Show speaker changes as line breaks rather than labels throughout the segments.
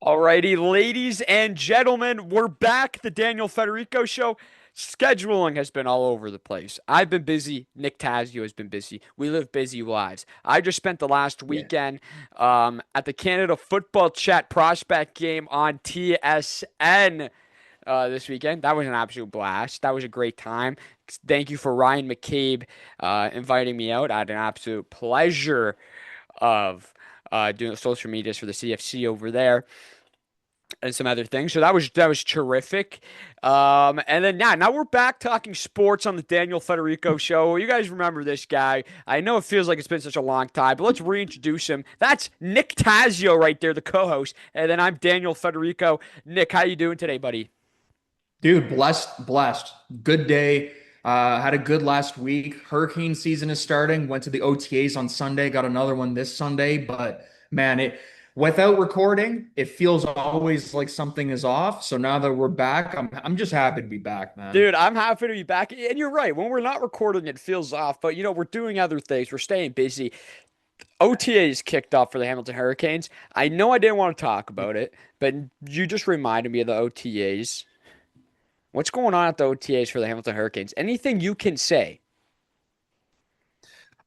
Alrighty, ladies and gentlemen, we're back. The Daniel Federico show. Scheduling has been all over the place. I've been busy. Nick Tazio has been busy. We live busy lives. I just spent the last
Yeah.
weekend at the Canada Football Chat prospect game on TSN this weekend. That was an absolute blast. That was a great time. Thank you for Ryan McCabe inviting me out. I had an absolute pleasure of doing the social medias for the CFC over there and some other things. So that was terrific. And then now we're back talking sports on the Daniel Federico show. You guys remember this guy? I know it feels like it's been such a long time, but let's reintroduce him. That's Nick Tazio right there, the co-host, and then I'm Daniel Federico. Nick, how you doing today, buddy?
Dude, blessed. Good day. Had a good last week. Hurricane season is starting. Went to the OTAs on Sunday, got another one this Sunday, but man, it without recording, it feels always like something is off. So now that we're back, I'm just happy to be back, man.
Dude, I'm happy to be back. And you're right. When we're not recording, it feels off. But, we're doing other things. We're staying busy. OTAs kicked off for the Hamilton Hurricanes. I know I didn't want to talk about it, but you just reminded me of the OTAs. What's going on at the OTAs for the Hamilton Hurricanes? Anything you can say?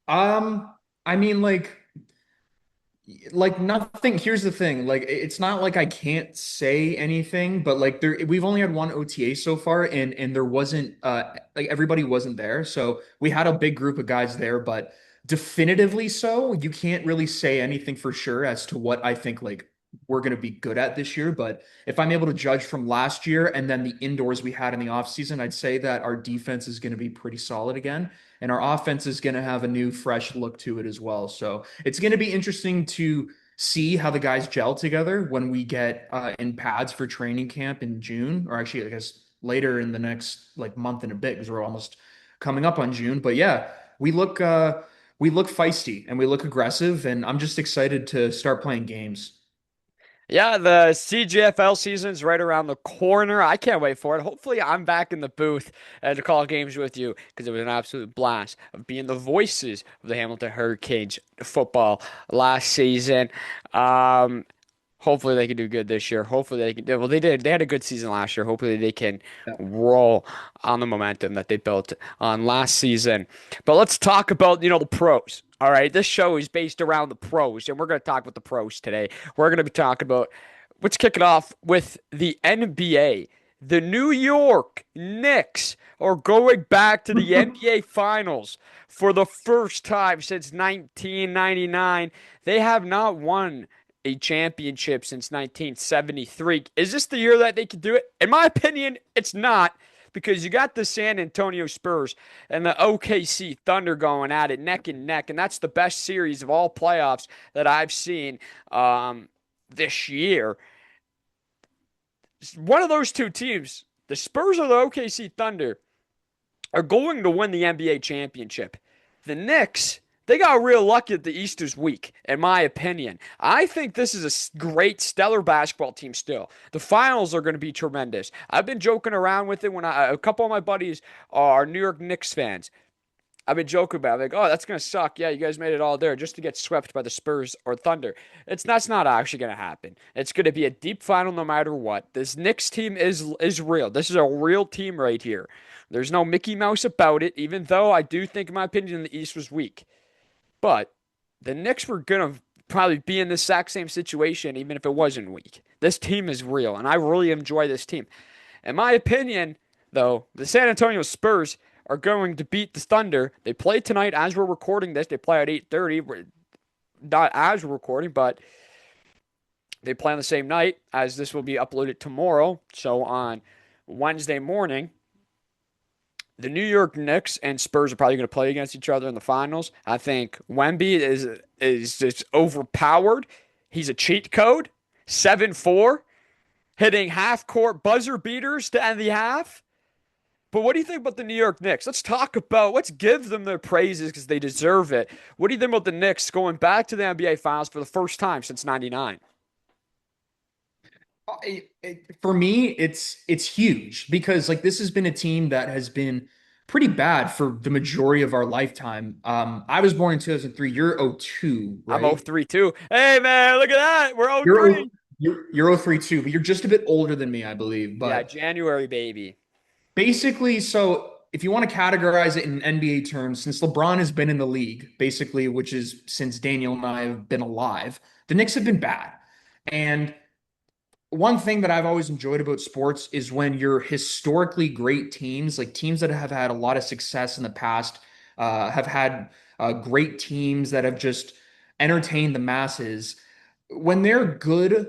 Um, I mean, like nothing. Here's the thing. Like it's not like I can't say anything, but like we've only had one OTA so far and there wasn't like everybody wasn't there. So we had a big group of guys there, but definitively so, you can't really say anything for sure as to what I think like we're going to be good at this year. But if I'm able to judge from last year and then the indoors we had in the offseason, I'd say that our defense is going to be pretty solid again. And our offense is going to have a new, fresh look to it as well. So it's going to be interesting to see how the guys gel together when we get in pads for training camp in June, or actually, I guess later in the next like month and a bit because we're almost coming up on June. But yeah, we look feisty and we look aggressive, and I'm just excited to start playing games.
Yeah, the CGFL season's right around the corner. I can't wait for it. Hopefully, I'm back in the booth to call games with you because it was an absolute blast of being the voices of the Hamilton Hurricanes football last season. Um, Hopefully, they can do good this year. Hopefully, they can. Well, they did. They had a good season last year. Hopefully, they can
Yeah.
roll on the momentum that they built on last season. But let's talk about the pros. All right, this show is based around the pros, and we're going to talk about the pros today. We're going to be talking about. Let's kick it off with the NBA. The New York Knicks are going back to the NBA Finals for the first time since 1999. They have not won a championship since 1973. Is this the year that they could do it? In my opinion, it's not because you got the San Antonio Spurs and the OKC Thunder going at it neck and neck, and that's the best series of all playoffs that I've seen this year. One of those two teams, the Spurs or the OKC Thunder, are going to win the NBA championship. The Knicks, they got real lucky that the East is weak, in my opinion. I think this is a great, stellar basketball team still. The finals are going to be tremendous. I've been joking around with it when a couple of my buddies are New York Knicks fans. I've been joking about it, like, oh, that's gonna suck. Yeah, you guys made it all there just to get swept by the Spurs or Thunder. That's not actually gonna happen. It's gonna be a deep final no matter what. This Knicks team is real. This is a real team right here. There's no Mickey Mouse about it, even though I do think, in my opinion, the East was weak. But the Knicks were gonna probably be in the exact same situation, even if it wasn't weak. This team is real, and I really enjoy this team. In my opinion, though, the San Antonio Spurs are going to beat the Thunder. They play tonight as we're recording this. They play at 8:30. Not as we're recording, but they play on the same night as this will be uploaded tomorrow. So on Wednesday morning, the New York Knicks and Spurs are probably going to play against each other in the finals. I think Wemby is just overpowered. He's a cheat code. 7-4, hitting half court buzzer beaters to end the half. But what do you think about the New York Knicks? Let's give them their praises because they deserve it. What do you think about the Knicks going back to the NBA Finals for the first time since '99?
For me, it's huge because like this has been a team that has been pretty bad for the majority of our lifetime. I was born in 2003. You're '02,
I'm
right?
0-3 too. Hey man, look at that. We're
You're
0-3.
You're 03 too, but you're just a bit older than me, I believe.
Yeah,
But
January baby.
basically, so if you want to categorize it in NBA terms, since LeBron has been in the league, basically, which is since Daniel and I have been alive, the Knicks have been bad. And one thing that I've always enjoyed about sports is when you're historically great teams, like teams that have had a lot of success in the past, have had great teams that have just entertained the masses. When they're good,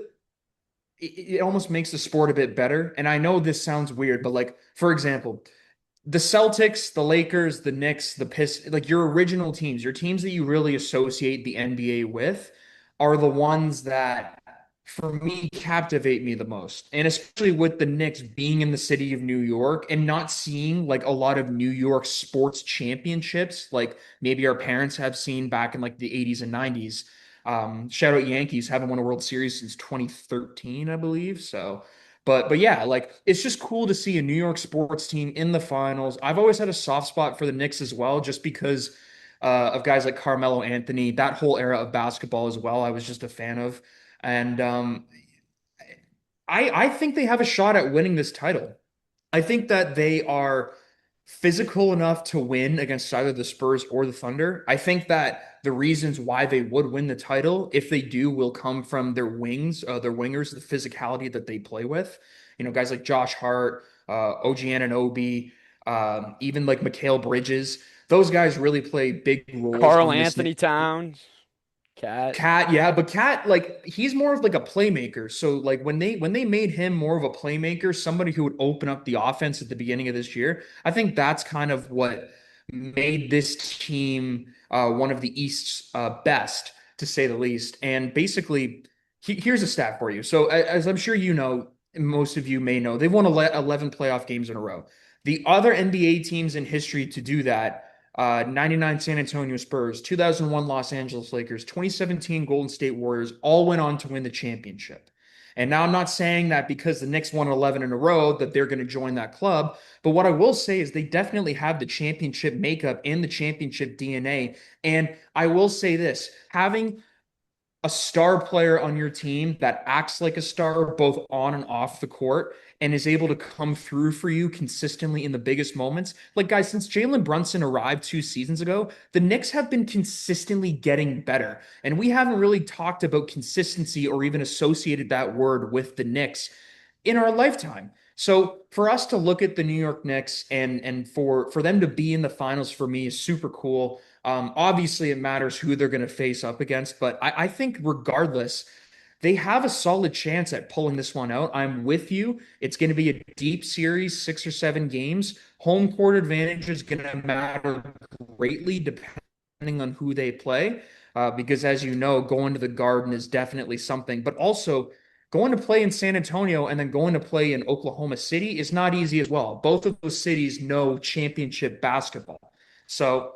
it almost makes the sport a bit better. And I know this sounds weird, but like, for example, the Celtics, the Lakers, the Knicks, the Pistons, like your original teams, your teams that you really associate the NBA with are the ones that, for me, captivate me the most. And especially with the Knicks being in the city of New York and not seeing like a lot of New York sports championships, like maybe our parents have seen back in like the 80s and 90s. Shout out Yankees, haven't won a World Series since 2013, I believe. So, but yeah, like it's just cool to see a New York sports team in the finals. I've always had a soft spot for the Knicks as well, just because of guys like Carmelo Anthony, that whole era of basketball as well. I was just a fan of, and I think they have a shot at winning this title. I think that they are physical enough to win against either the Spurs or the Thunder. I think that the reasons why they would win the title, if they do, will come from their wings, their wingers, the physicality that they play with. You know, guys like Josh Hart, OG Anunoby, even like Mikal Bridges. Those guys really play big roles
Carl
on this.
Anthony Towns, Cat.
Cat, yeah, but Cat, like he's more of like a playmaker. So like when they made him more of a playmaker, somebody who would open up the offense at the beginning of this year, I think that's kind of what made this team one of the East's best, to say the least. And basically, here's a stat for you. So as I'm sure you know, most of you may know, they've won 11 playoff games in a row. The other NBA teams in history to do that 99 San Antonio Spurs, 2001 Los Angeles Lakers, 2017 Golden State Warriors all went on to win the championship. And now I'm not saying that because the Knicks won 11 in a row that they're going to join that club. But what I will say is they definitely have the championship makeup and the championship DNA. And I will say this, having a star player on your team that acts like a star both on and off the court and is able to come through for you consistently in the biggest moments. Like, guys, since Jalen Brunson arrived 2 seasons ago, the Knicks have been consistently getting better. And we haven't really talked about consistency or even associated that word with the Knicks in our lifetime. So for us to look at the New York Knicks and for them to be in the finals for me is super cool. Obviously, it matters who they're going to face up against, but I think regardless, they have a solid chance at pulling this one out. I'm with you. It's going to be a deep series, 6 or 7 games. Home court advantage is going to matter greatly depending on who they play, because as you know, going to the Garden is definitely something. But also, going to play in San Antonio and then going to play in Oklahoma City is not easy as well. Both of those cities know championship basketball. So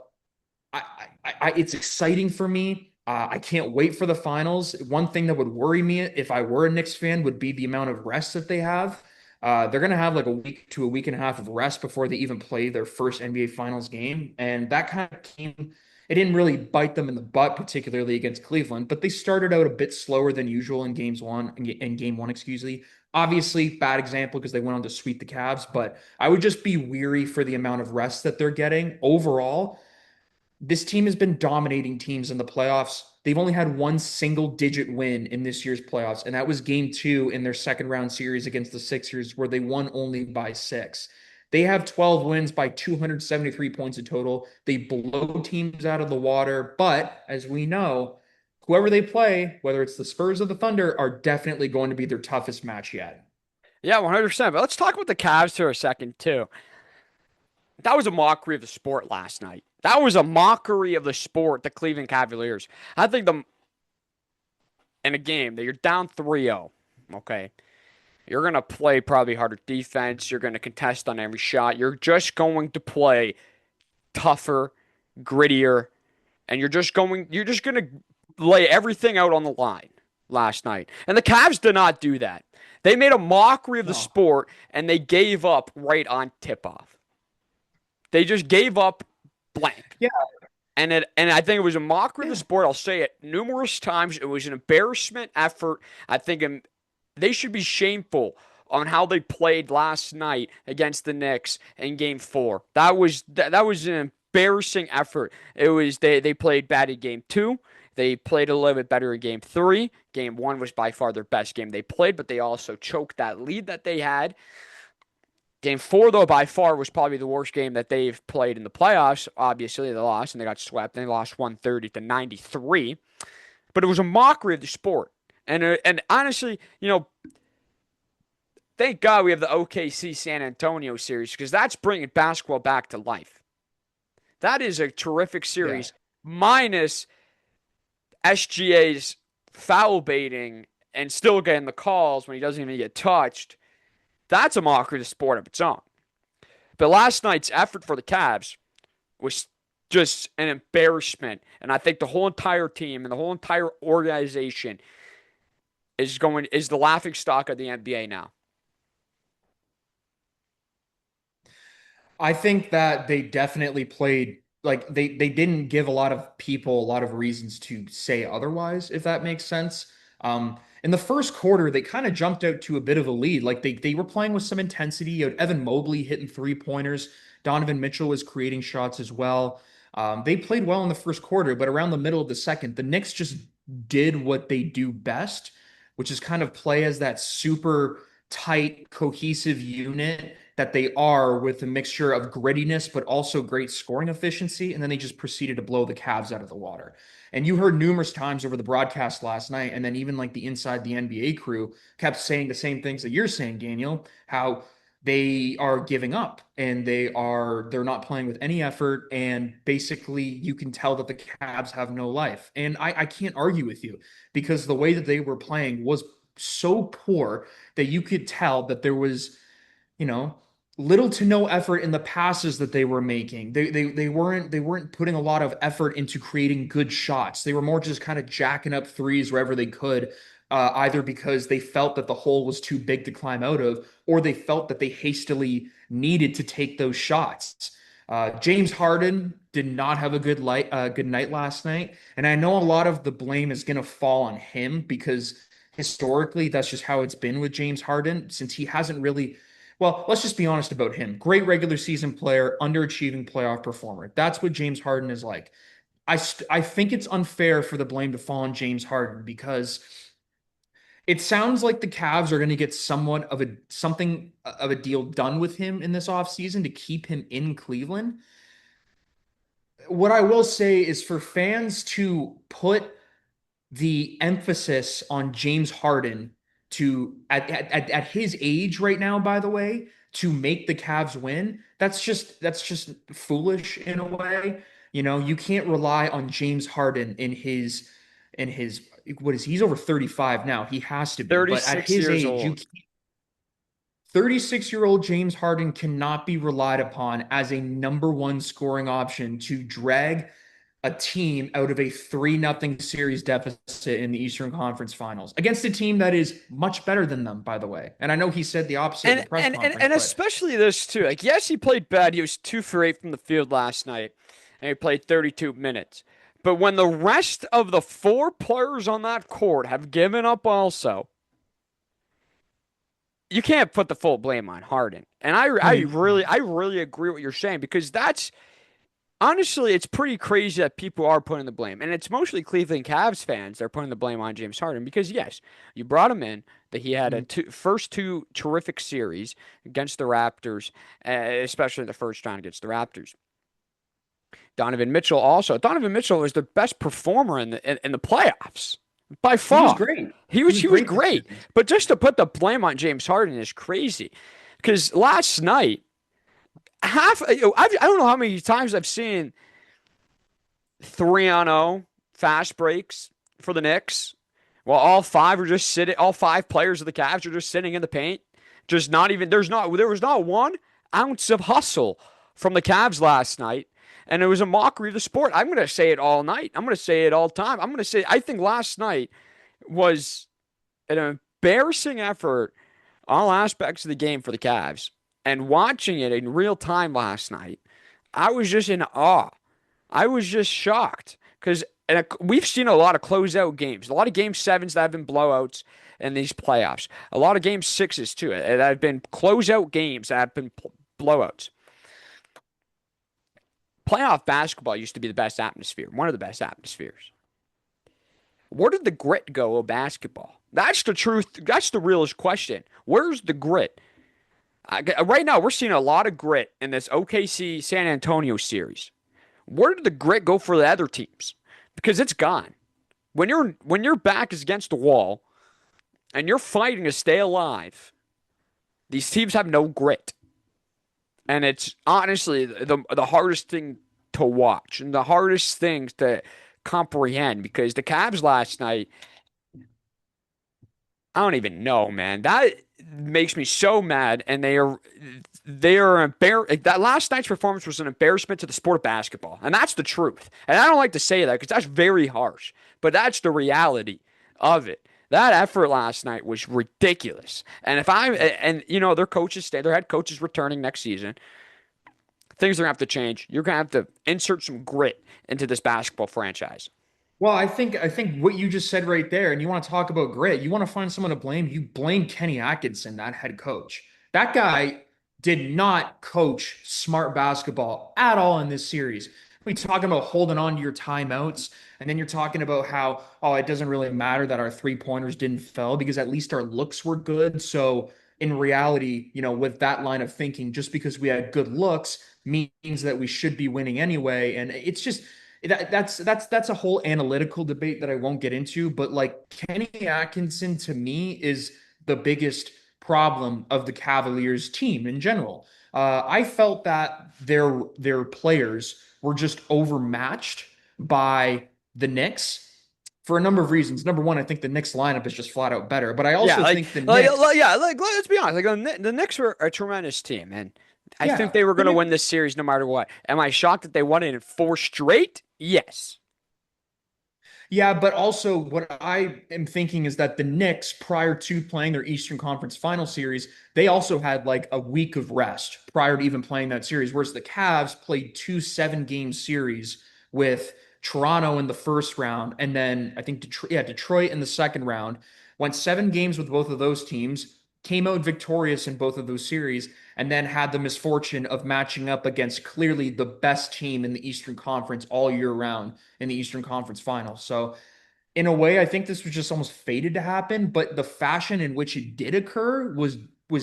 it's exciting for me. I can't wait for the finals. One thing that would worry me if I were a Knicks fan would be the amount of rest that they have. They're going to have like a week to a week and a half of rest before they even play their first NBA Finals game. And that kind of came, it didn't really bite them in the butt, particularly against Cleveland, but they started out a bit slower than usual in game one, excuse me. Obviously, bad example because they went on to sweep the Cavs, but I would just be weary for the amount of rest that they're getting overall. This team has been dominating teams in the playoffs. They've only had one single digit win in this year's playoffs, and that was game two in their second round series against the Sixers, where they won only by 6. They have 12 wins by 273 points in total. They blow teams out of the water, but as we know, whoever they play, whether it's the Spurs or the Thunder, are definitely going to be their toughest match yet.
Yeah, 100%. But let's talk about the Cavs for a second, too. That was a mockery of the sport last night. That was a mockery of the sport, the Cleveland Cavaliers. I think in a game that you're down 3-0, okay, you're going to play probably harder defense. You're going to contest on every shot. You're just going to play tougher, grittier, and you're just going to lay everything out on the line last night. And the Cavs did not do that. They made a mockery of the
No.
sport and they gave up right on tip off. They just gave up blank.
Yeah,
And I think it was a mockery of the
yeah.
sport. I'll say it numerous times. It was an embarrassment effort. I think They should be shameful on how they played last night against the Knicks in Game 4. That was an embarrassing effort. It was they played bad in Game 2. They played a little bit better in Game 3. Game 1 was by far their best game they played, but they also choked that lead that they had. Game 4, though, by far was probably the worst game that they've played in the playoffs. Obviously, they lost and they got swept. They lost 130-93. But it was a mockery of the sport. And honestly, thank God we have the OKC San Antonio series because that's bringing basketball back to life. That is a terrific
Yeah.
series, minus SGA's foul baiting and still getting the calls when he doesn't even get touched. That's a mockery of the sport of its own. But last night's effort for the Cavs was just an embarrassment. And I think the whole entire team and the whole entire organization is the laughing stock of the NBA now.
I think that they definitely played like they didn't give a lot of people a lot of reasons to say otherwise, if that makes sense. In the first quarter, they kind of jumped out to a bit of a lead. Like they were playing with some intensity. You had Evan Mobley hitting three-pointers. Donovan Mitchell was creating shots as well. They played well in the first quarter, but around the middle of the second, the Knicks just did what they do best, which is kind of play as that super tight, cohesive unit that they are with a mixture of grittiness, but also great scoring efficiency. And then they just proceeded to blow the Cavs out of the water. And you heard numerous times over the broadcast last night, and then even like the inside the NBA crew kept saying the same things that you're saying, Daniel, how they are giving up and they're not playing with any effort. And basically you can tell that the Cavs have no life. And I can't argue with you because the way that they were playing was so poor that you could tell that there was, you know, little to no effort in the passes that they were making. They weren't putting a lot of effort into creating good shots. They were more just kind of jacking up threes wherever they could, either because they felt that the hole was too big to climb out of, or they felt that they hastily needed to take those shots. James Harden did not have a good night last night, and I know a lot of the blame is going to fall on him because historically that's just how it's been with James Harden since he hasn't really. Well, let's just be honest about him. Great regular season player, underachieving playoff performer. That's what James Harden is like. I think it's unfair for the blame to fall on James Harden because it sounds like the Cavs are going to get somewhat of a deal done with him in this offseason to keep him in Cleveland. What I will say is for fans to put the emphasis on James Harden to at his age right now, by the way, to make the Cavs win, that's just foolish in a way. You can't rely on James Harden in his what is he's over 35 now. He has to be. But at
36
his
years
age, you
old.
36-year-old James Harden cannot be relied upon as a number one scoring option to drag a team out of a 3-0 series deficit in the Eastern Conference Finals against a team that is much better than them, by the way. And I know he said the opposite in the
And
press
and and,
conference,
and
but
especially this too. Like, yes, he played bad. He was 2 for 8 from the field last night, and he played 32 minutes. But when the rest of the four players on that court have given up also, you can't put the full blame on Harden. And I,
no,
I
you
really, I really agree with what you're saying because that's honestly, it's pretty crazy that people are putting the blame, and it's mostly Cleveland Cavs fans that are putting the blame on James Harden because yes, you brought him in. That he had first two terrific series against the Raptors, especially the first round against the Raptors. Donovan Mitchell also. Donovan Mitchell was the best performer in the playoffs by
he was
far.
great.
He
He
was
was
he was
great this
great,
season.
but just to put the blame on James Harden is crazy because last night I don't know how many times I've seen 3-on-0 fast breaks for the Knicks. Well, all five players of the Cavs are just sitting in the paint. Just not even there was not 1 ounce of hustle from the Cavs last night. And it was a mockery of the sport. I'm gonna say it all night. I'm gonna say it all time. I'm gonna say I think last night was an embarrassing effort all aspects of the game for the Cavs. And watching it in real time last night, I was just in awe. I was just shocked because and we've seen a lot of closeout games, a lot of game sevens that have been blowouts in these playoffs, a lot of game sixes too that have been closeout games that have been blowouts. Playoff basketball used to be the best atmosphere, one of the best atmospheres. Where did the grit go of basketball? That's the truth. That's the realest question. Where's the grit? Right now, we're seeing a lot of grit in this OKC San Antonio series. Where did the grit go for the other teams? Because it's gone. When your back is against the wall and you're fighting to stay alive, these teams have no grit, and it's honestly the hardest thing to watch and the hardest thing to comprehend. Because the Cavs last night, I don't even know, man. That makes me so mad, and they are that last night's performance was an embarrassment to the sport of basketball, and that's the truth. And I don't like to say that because that's very harsh, but that's the reality of it. That effort last night was ridiculous. And if I and their coaches stay, their head coach is returning next season. Things are gonna have to change. You're gonna have to insert some grit into this basketball franchise.
Well, I think what you just said right there, and you want to talk about grit, you want to find someone to blame, you blame Kenny Atkinson, that head coach. That guy did not coach smart basketball at all in this series. We talking about holding on to your timeouts, and then you're talking about how, oh, it doesn't really matter that our three-pointers didn't fall because at least our looks were good. So in reality, with that line of thinking, just because we had good looks means that we should be winning anyway. And it's just that's a whole analytical debate that I won't get into, but like Kenny Atkinson to me is the biggest problem of the Cavaliers team in general. I felt that their players were just overmatched by the Knicks for a number of reasons. Number one, I think the Knicks lineup is just flat out better, but I
Yeah,
also think the Knicks,
yeah, let's be honest. Like the Knicks were a tremendous team, and I think
yeah,
they were
the
going to
Knicks.
win this series no matter what. Am I shocked that they won it in four straight? Yes.
Yeah, but also what I am thinking is that the Knicks, prior to playing their Eastern Conference Final Series, they also had like a week of rest prior to even playing that series. Whereas the Cavs played two 7-game series with Toronto in the first round, and then I think Detroit in the second round. Went 7 games with both of those teams, came out victorious in both of those series, and then had the misfortune of matching up against clearly the best team in the Eastern Conference all year round in the Eastern Conference Finals. So, in a way, I think this was just almost fated to happen, but the fashion in which it did occur was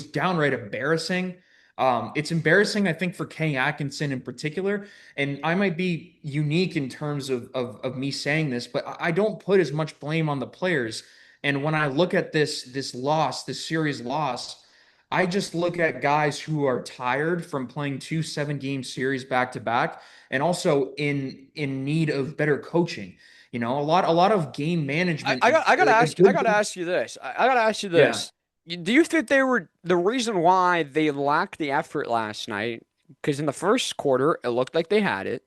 downright embarrassing. It's embarrassing, I think, for Kenny Atkinson in particular, and I might be unique in terms of me saying this, but I don't put as much blame on the players. And when I look at this series loss, I just look at guys who are tired from playing two 7-game series back to back, and also in need of better coaching. A lot of game management, like a
I
good
gotta
game.
ask you this. I gotta ask you
Yeah.
this. Do you think they were the reason why they lacked the effort last night? Because in the first quarter, it looked like they had it.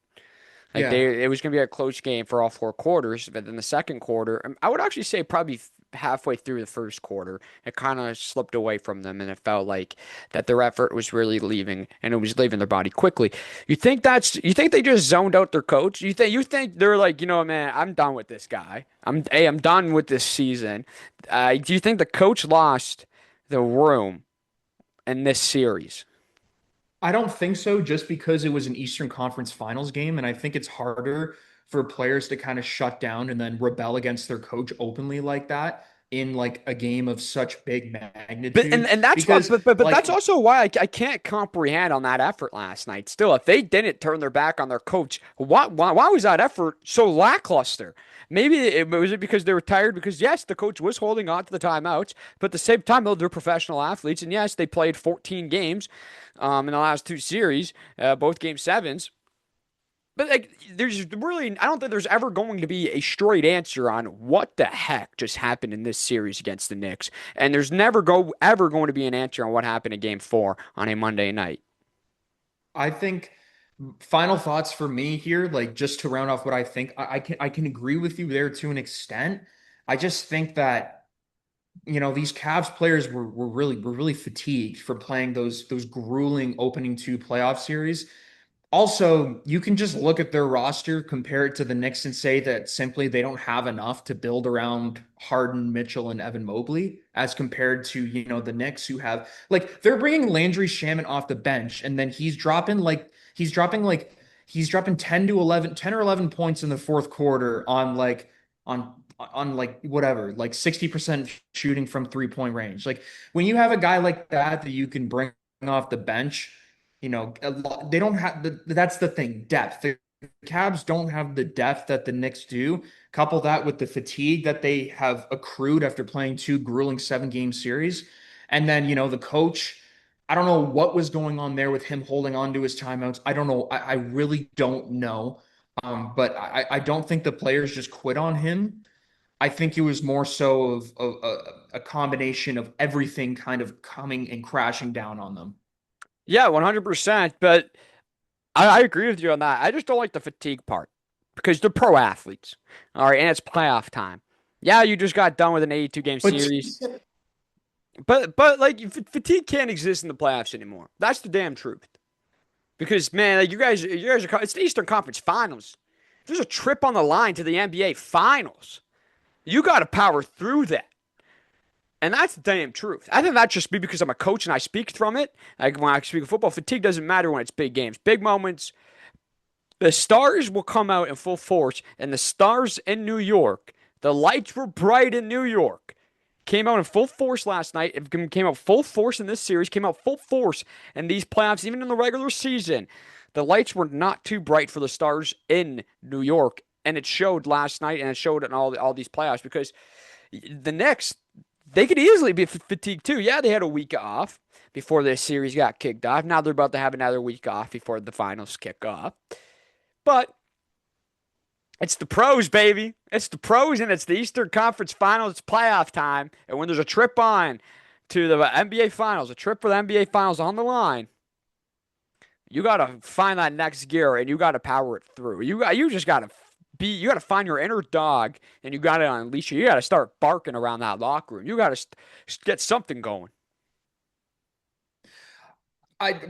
Like
Yeah.
it was going to be a close game for all four quarters, but then the second quarter, I would actually say probably halfway through the first quarter, it kind of slipped away from them, and it felt like that their effort was really leaving, and it was leaving their body quickly. You think they just zoned out their coach? You think they're like, man, I'm done with this guy. I'm done with this season. Do you think the coach lost the room in this series?
I don't think so, just because it was an Eastern Conference Finals game, and I think it's harder for players to kind of shut down and then rebel against their coach openly like that in like a game of such big
But and,
magnitude.
and that's what
Because
but
like
that's also why I can't comprehend on that effort last night. Still, if they didn't turn their back on their coach, why was that effort so lackluster? Maybe was it because they were tired? Because yes, the coach was holding on to the timeouts, but at the same time, though, they're professional athletes, and yes, they played 14 games in the last two series, both game sevens. But like, there's really, I don't think there's ever going to be a straight answer on what the heck just happened in this series against the Knicks, and there's never go ever going to be an answer on what happened in Game 4 on a Monday night.
I think final thoughts for me here, like just to round off what I think, I can agree with you there to an extent. I just think that these Cavs players were really fatigued for playing those grueling opening two playoff series. Also, you can just look at their roster, compare it to the Knicks, and say that simply they don't have enough to build around Harden, Mitchell, and Evan Mobley, as compared to, the Knicks who have like they're bringing Landry Shamet off the bench, and then he's dropping 10 to 11, 10 or 11 points in the fourth quarter on like whatever, like 60% shooting from 3-point range. Like when you have a guy like that you can bring off the bench, they don't have that's the thing, depth. The Cavs don't have the depth that the Knicks do. Couple that with the fatigue that they have accrued after playing two grueling 7-game series. And then, the coach, I don't know what was going on there with him holding on to his timeouts. I don't know. I really don't know. But I don't think the players just quit on him. I think it was more so of a combination of everything kind of coming and crashing down on them.
Yeah, 100%. But I agree with you on that. I just don't like the fatigue part because they're pro athletes. All right, and it's playoff time. Yeah, you just got done with an 82 game
But
series. But like fatigue can't exist in the playoffs anymore. That's the damn truth. Because man, like you guys are it's the Eastern Conference Finals. There's a trip on the line to the NBA Finals. You got to power through that. And that's the damn truth. I think that's just me because I'm a coach and I speak from it. Like when I speak of football, fatigue doesn't matter when it's big games. Big moments, the stars will come out in full force. And the stars in New York, the lights were bright in New York. Came out in full force last night. It came out full force in this series. Came out full force in these playoffs, even in the regular season. The lights were not too bright for the stars in New York, and it showed last night, and it showed in all these playoffs because the Knicks they could easily be fatigued too. Yeah, they had a week off before this series got kicked off. Now they're about to have another week off before the finals kick off. But it's the pros, baby. It's the pros, and it's the Eastern Conference Finals. It's playoff time. And when there's a trip on to the NBA Finals, a trip for the NBA Finals on the line, you got to find that next gear and you got to power it through. You just got to you got to find your inner dog and you got to unleash it. You got to start barking around that locker room. You got to get something going.
I,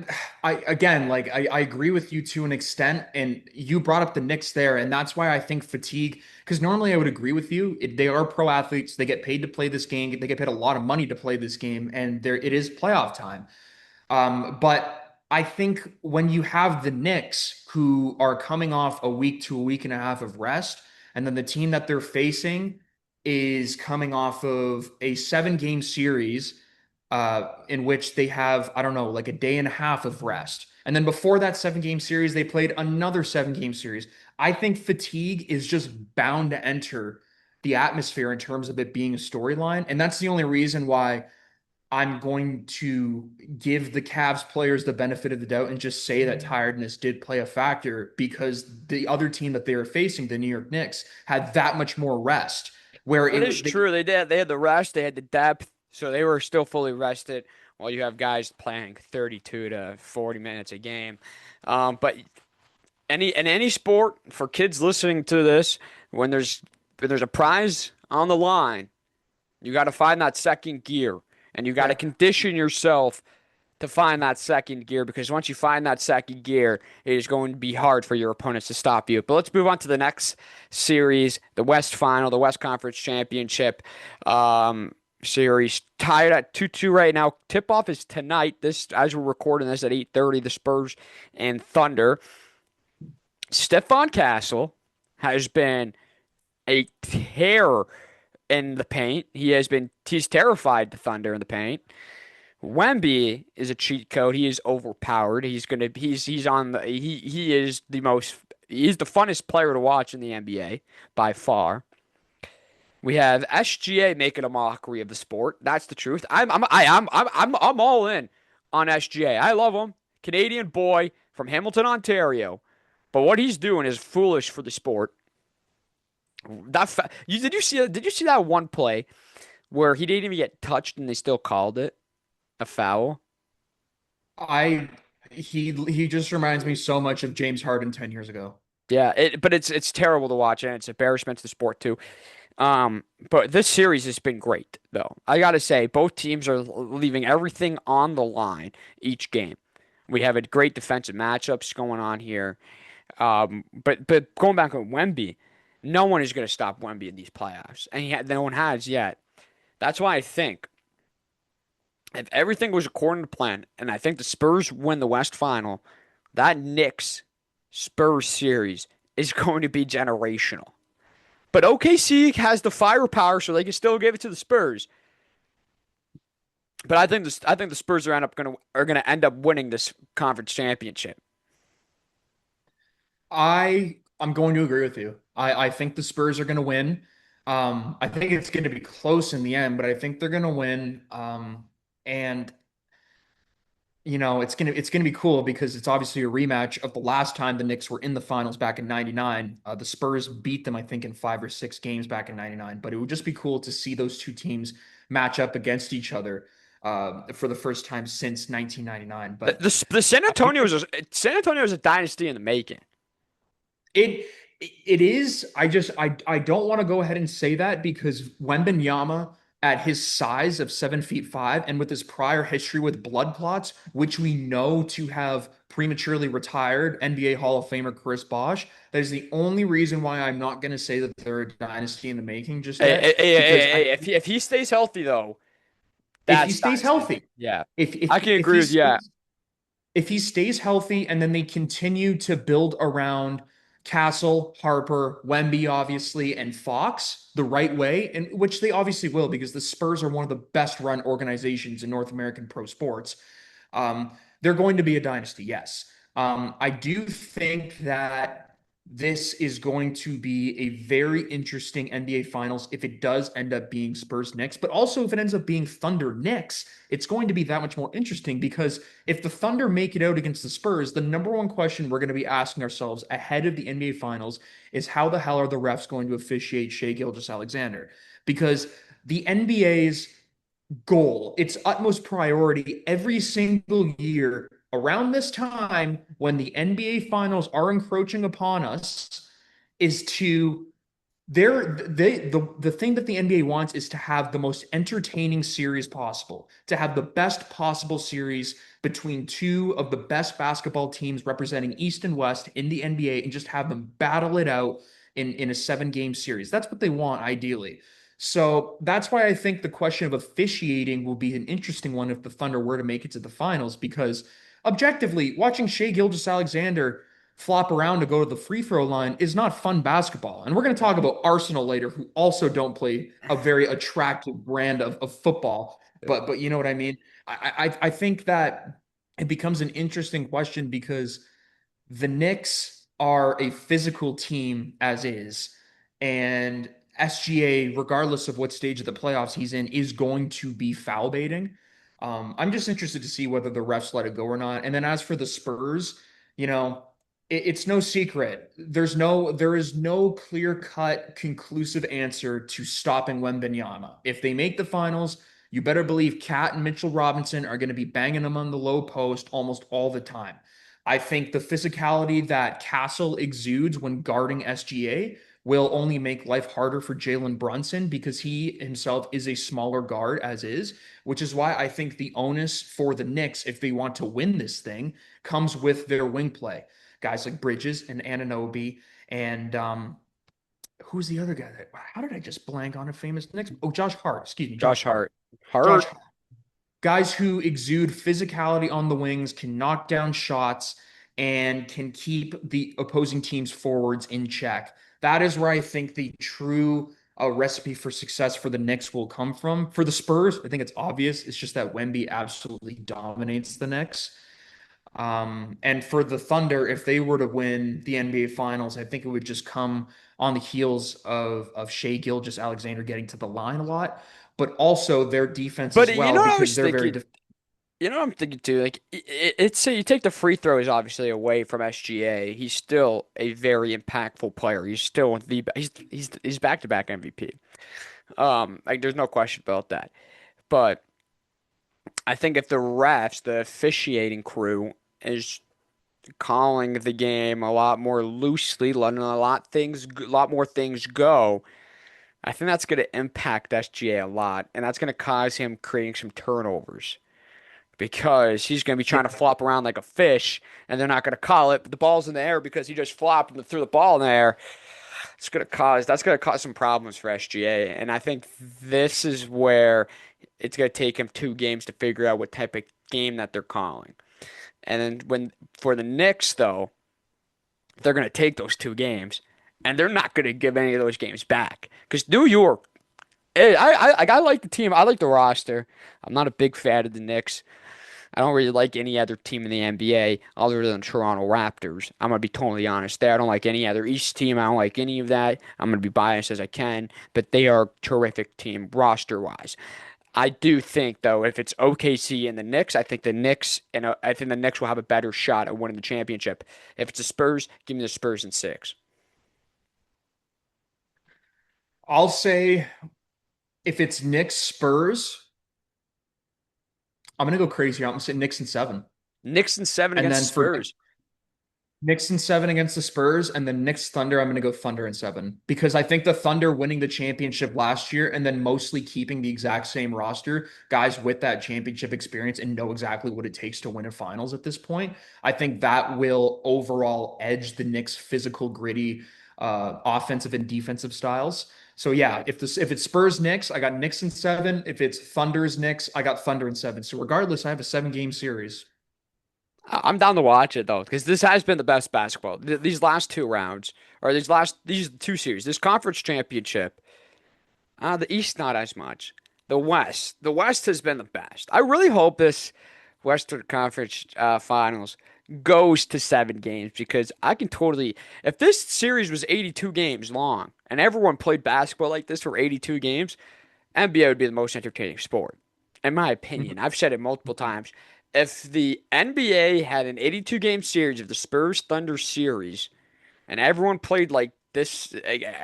I again, like I agree with you to an extent, and you brought up the Knicks there, and that's why I think fatigue. Because normally I would agree with you. They are pro athletes. They get paid to play this game. They get paid a lot of money to play this game, and there it is playoff time. But I think when you have the Knicks who are coming off a week to a week and a half of rest, and then the team that they're facing is coming off of a 7-game series in which they have, I don't know, like a day and a half of rest. And then before that 7-game series, they played another 7-game series. I think fatigue is just bound to enter the atmosphere in terms of it being a storyline. And that's the only reason why I'm going to give the Cavs players the benefit of the doubt and just say that tiredness did play a factor because the other team that they were facing, the New York Knicks, had that much more rest. Where
That is true. They did. They had the rest. They had the depth, so they were still fully rested. While you have guys playing 32 to 40 minutes a game, but in any sport for kids listening to this, when there's a prize on the line, you got to find that second gear, and you got to
yeah,
condition yourself to find that second gear because once you find that second gear, it is going to be hard for your opponents to stop you. But let's move on to the next series, the West Final, the West Conference Championship series, tied at 2-2 right now. Tip-off is tonight. This, as we're recording this at 8:30, the Spurs and Thunder. Stephon Castle has been a terror in the paint. He's terrified the Thunder in the paint. Wemby is a cheat code. He is overpowered. He's on the he is the most he's the funnest player to watch in the NBA by far. We have SGA making a mockery of the sport. That's the truth. I'm all in on SGA. I love him. Canadian boy from Hamilton, Ontario. But what he's doing is foolish for the sport. Did you see that one play where he didn't even get touched and they still called it a foul?
I he just reminds me so much of James Harden 10 years ago.
Yeah, but it's terrible to watch and it's an embarrassment to the sport too. But this series has been great though. I gotta say, both teams are leaving everything on the line each game. We have a great defensive matchups going on here. But going back on Wemby, no one is going to stop Wemby in these playoffs, and no one has yet. That's why I think if everything was according to plan, and I think the Spurs win the West Final, that Knicks Spurs series is going to be generational. But OKC has the firepower, so they can still give it to the Spurs. But I think the Spurs are gonna end up winning this conference championship.
I'm going to agree with you. I think the Spurs are going to win. I think it's going to be close in the end, but I think they're going to win. And it's gonna be cool because it's obviously a rematch of the last time the Knicks were in the finals back in '99. The Spurs beat them, I think, in 5 or 6 games back in '99. But it would just be cool to see those two teams match up against each other for the first time since 1999. But
The San Antonio is a dynasty in the making.
It it is. I don't want to go ahead and say that because Wembanyama, at his size of 7 feet 5, and with his prior history with blood clots, which we know to have prematurely retired NBA Hall of Famer Chris Bosh, that is the only reason why I'm not going to say that they're a dynasty in the making just yet. Because
If he stays healthy though,
if he
that's
stays
dynasty.
healthy,
Yeah,
if if
I can
if
agree
he
with you. Yeah.
stays if he stays healthy and then they continue to build around Castle, Harper, Wemby, obviously, and Fox the right way, and which they obviously will because the Spurs are one of the best run organizations in North American pro sports. Um, they're going to be a dynasty, yes. I do think that this is going to be a very interesting NBA Finals if it does end up being Spurs Knicks, but also if it ends up being Thunder Knicks, it's going to be that much more interesting because if the Thunder make it out against the Spurs, the number one question we're going to be asking ourselves ahead of the NBA Finals is how the hell are the refs going to officiate Shea Gilgeous-Alexander? Because the NBA's goal, its utmost priority every single year around this time when the NBA finals are encroaching upon us is to the thing that the NBA wants is to have the most entertaining series possible, to have the best possible series between two of the best basketball teams representing East and West in the NBA and just have them battle it out in a 7 game series. That's what they want ideally. So that's why I think the question of officiating will be an interesting one if the Thunder were to make it to the finals, because objectively, watching Shea Gilgeous-Alexander flop around to go to the free throw line is not fun basketball. And we're going to talk about Arsenal later, who also don't play a very attractive brand of football. But you know what I mean? I think that it becomes an interesting question because the Knicks are a physical team as is, and SGA, regardless of what stage of the playoffs he's in, is going to be foul baiting. I'm just interested to see whether the refs let it go or not. And then as for the Spurs, you know, it's no secret. There is no clear cut, conclusive answer to stopping Wembanyama. If they make the finals, you better believe Cat and Mitchell Robinson are going to be banging them on the low post almost all the time. I think the physicality that Castle exudes when guarding SGA will only make life harder for Jalen Brunson because he himself is a smaller guard as is, which is why I think the onus for the Knicks, if they want to win this thing, comes with their wing play. Guys like Bridges and Anunoby and who's the other guy that how did I just blank on a famous Knicks? Oh, Josh Hart. Excuse me, Josh
Josh
Hart.
Hart.
Josh
Hart.
Hart. Guys who exude physicality on the wings, can knock down shots, and can keep the opposing team's forwards in check. That is where I think the true recipe for success for the Knicks will come from. For the Spurs, I think it's obvious. It's just that Wemby absolutely dominates the Knicks. And for the Thunder, if they were to win the NBA Finals, I think it would just come on the heels of Shea Gilgeous-Alexander getting to the line a lot, but also their defense as
But you
well
know what I
because
was
they're very
thinking? You know what I'm thinking too? Like it's so you take the free throws obviously away from SGA. He's still a very impactful player. He's still he's back-to-back MVP. Like there's no question about that. But I think if the refs, the officiating crew is calling the game a lot more loosely, letting a lot more things go, I think that's going to impact SGA a lot, and that's going to cause him creating some turnovers. because he's going to be trying to flop around like a fish, and they're not going to call it. But the ball's in the air because he just flopped and threw the ball in the air. That's going to cause some problems for SGA, and I think this is where it's going to take him 2 games to figure out what type of game that they're calling. And then when for the Knicks though, they're going to take those 2 games, and they're not going to give any of those games back because New York. I like the team. I like the roster. I'm not a big fan of the Knicks. I don't really like any other team in the NBA other than Toronto Raptors. I'm gonna be totally honest there. I don't like any other East team. I don't like any of that. I'm gonna be biased as I can, but they are a terrific team roster wise. I do think though, if it's OKC and the Knicks, I think the Knicks will have a better shot at winning the championship. If it's the Spurs, give me the Spurs in 6.
I'll say if it's Knicks Spurs, I'm gonna go crazy. I'm gonna say Knicks in 7.
Knicks in 7
And
against the
then for
Spurs.
Knicks in 7 against the Spurs, and then Knicks Thunder, I'm going to go Thunder in 7 because I think the Thunder winning the championship last year and then mostly keeping the exact same roster, guys with that championship experience and know exactly what it takes to win a finals at this point. I think that will overall edge the Knicks' physical, gritty, offensive and defensive styles. So yeah, if it's Spurs Knicks, I got Knicks in 7. If it's Thunder's Knicks, I got Thunder in 7. So regardless, I have a 7-game series.
I'm down to watch it though, because this has been the best basketball. These last 2 rounds, or these 2 series, this conference championship. The East not as much. The West has been the best. I really hope this Western Conference Finals goes to 7 games because I can totally. If this series was 82 games long and everyone played basketball like this for 82 games, NBA would be the most entertaining sport, in my opinion. I've said it multiple times. If the NBA had an 82 game series of the Spurs Thunder series and everyone played like this,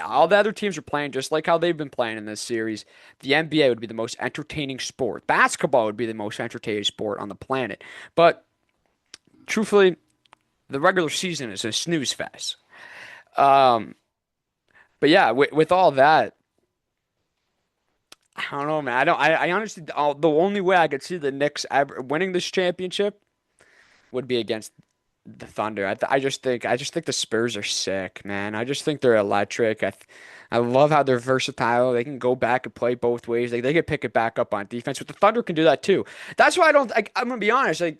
all the other teams are playing just like how they've been playing in this series, the NBA would be the most entertaining sport. Basketball would be the most entertaining sport on the planet. But truthfully, the regular season is a snooze fest. Um, but yeah, with all that, I don't know, man. I honestly, the only way I could see the Knicks ever winning this championship would be against the Thunder. I just think the Spurs are sick, man. I just think they're electric. I love how they're versatile. They can go back and play both ways. They can pick it back up on defense, but the Thunder can do that too. That's why I don't. I'm gonna be honest. The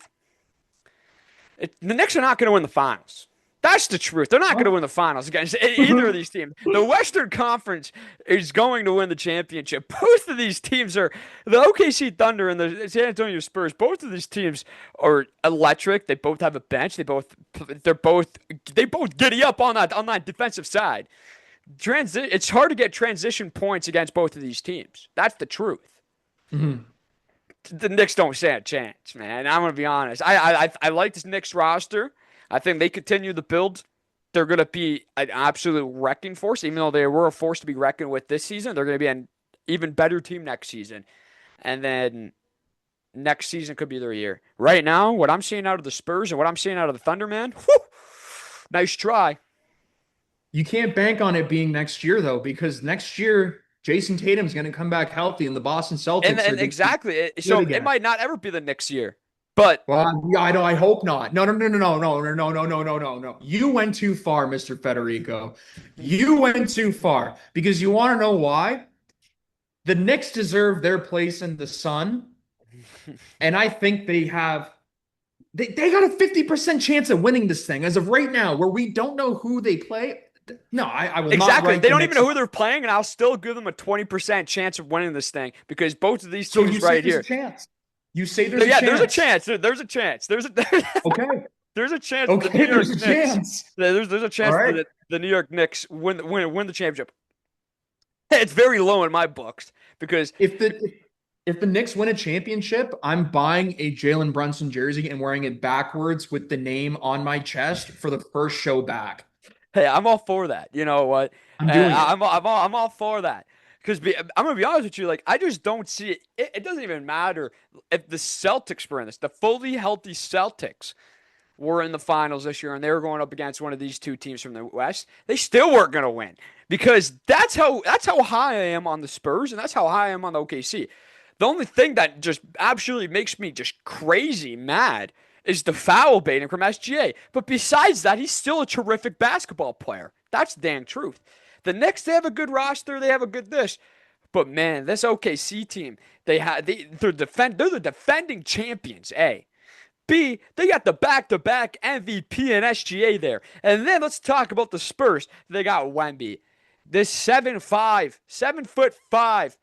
Knicks are not gonna win the finals. That's the truth. They're not going to win the finals against either of these teams. The Western Conference is going to win the championship. Both of these teams are the OKC Thunder and the San Antonio Spurs. Both of these teams are electric. They both have a bench. They both giddy up on that defensive side. It's hard to get transition points against both of these teams. That's the truth.
Mhm.
The Knicks don't stand a chance, man. I'm going to be honest. I like this Knicks roster. I think they continue the build. They're going to be an absolute wrecking force. Even though they were a force to be reckoned with this season, they're going to be an even better team next season. And then next season could be their year. Right now, what I'm seeing out of the Spurs and what I'm seeing out of the Thunder, man, whew, nice try.
You can't bank on it being next year though, because next year Jason Tatum's going to come back healthy, and the Boston
And,
Celtics are
and
going to be
exactly,
good
so it
again.
might not ever be the next year. But
Well, yeah, I know. I hope not. No, no, no, no, no, no, no, no, no, no, no, no, no. You went too far, Mr. Federico. You went too far because you want to know why? The Knicks deserve their place in the sun, and I think they got a 50% chance of winning this thing as of right now, where we don't know who they play. No, I will not
exactly,
write
they
the
don't even
Knicks.
know who they're playing, and I'll still give them a 20% chance of winning this thing because both of these
So you
teams
say
right
there's a
here.
chance. You say there's a
Yeah, there's a
chance.
chance. There's a chance.
Okay.
There's a chance that the New
Okay,
York
there's a
Knicks.
chance.
There's a
All
chance
right.
that the New York Knicks win the championship. It's very low in my books because
If the Knicks win a championship, I'm buying a Jalen Brunson jersey and wearing it backwards with the name on my chest for the first show back.
hey, I'm all for that. You know what?
I'm doing it.
I'm all for that. Because I'm gonna be honest with you, like I just don't see it. It doesn't even matter if the Celtics were in this. The fully healthy Celtics were in the finals this year and they were going up against one of these 2 teams from the West. They still weren't gonna win because that's how high I am on the Spurs and that's how high I am on the OKC. The only thing that just absolutely makes me just crazy mad is the foul baiting from SGA. But besides that, he's still a terrific basketball player. That's the damn truth. The Knicks, they have a good roster, they have a good this. But man, this OKC team, they're the defending champions, A. B, they got the back-to-back MVP and SGA there. And then let's talk about the Spurs. They got Wemby. This 7'5", 7'5",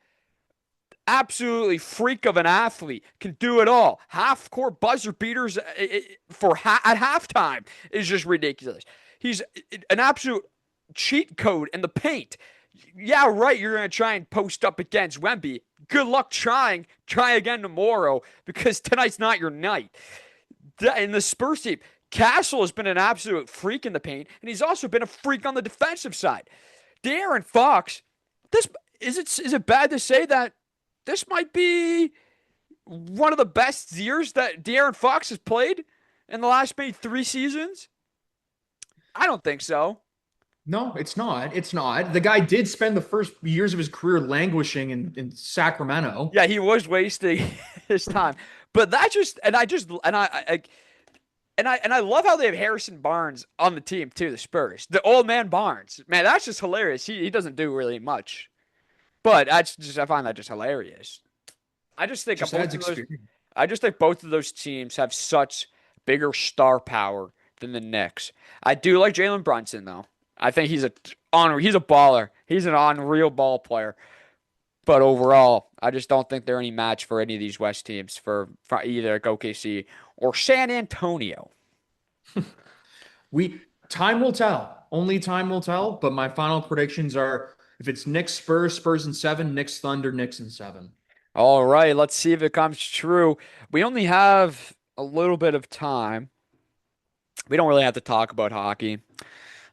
absolutely freak of an athlete, can do it all. Half-court buzzer beaters at halftime is just ridiculous. He's an absolute cheat code in the paint. Yeah, right, you're going to try and post up against Wemby. Good luck trying. Try again tomorrow because tonight's not your night. In the Spurs team, Castle has been an absolute freak in the paint, and he's also been a freak on the defensive side. De'Aaron Fox, this is it bad to say that this might be one of the best years that De'Aaron Fox has played in the last maybe 3 seasons? I don't think so.
No, it's not. It's not. The guy did spend the first years of his career languishing in Sacramento.
Yeah, he was wasting his time. But that just and I just and I love how they have Harrison Barnes on the team too, the Spurs. The old man Barnes. Man, that's just hilarious. He doesn't do really much. But I find that just hilarious. I just think
Just
both
adds
of those
experience.
I just think both of those teams have such bigger star power than the Knicks. I do like Jalen Brunson though. I think he's a baller. He's an unreal ball player. But overall, I just don't think they're any match for any of these West teams for either OKC or San Antonio.
We Time will tell. Only time will tell. But my final predictions are if it's Knicks Spurs, Spurs in seven, Knicks Thunder, Knicks in seven.
All right, let's see if it comes true. We only have a little bit of time. We don't really have to talk about hockey.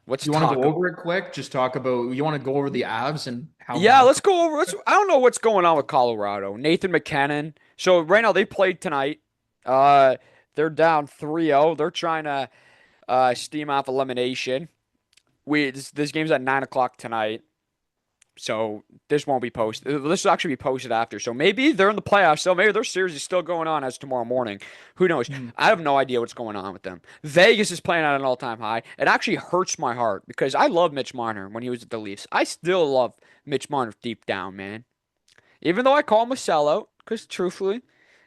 Let's
You want to
talk.
go over it quick? Just talk about you want to go over the Avs and how
Yeah,
bad.
let's go over. I don't know what's going on with Colorado. Nathan McKinnon. So right now they played tonight. Uh, they're down 3-0. They're trying to steam off elimination. This game's at 9 o'clock tonight. So this won't be posted. This will actually be posted after. So maybe they're in the playoffs. So maybe their series is still going on as tomorrow morning. Who knows?
Hmm.
I have no idea what's going on with them. Vegas is playing at an all-time high. It actually hurts my heart because I love Mitch Marner when he was at the Leafs. I still love Mitch Marner deep down, man. Even though I call him a sellout, because truthfully,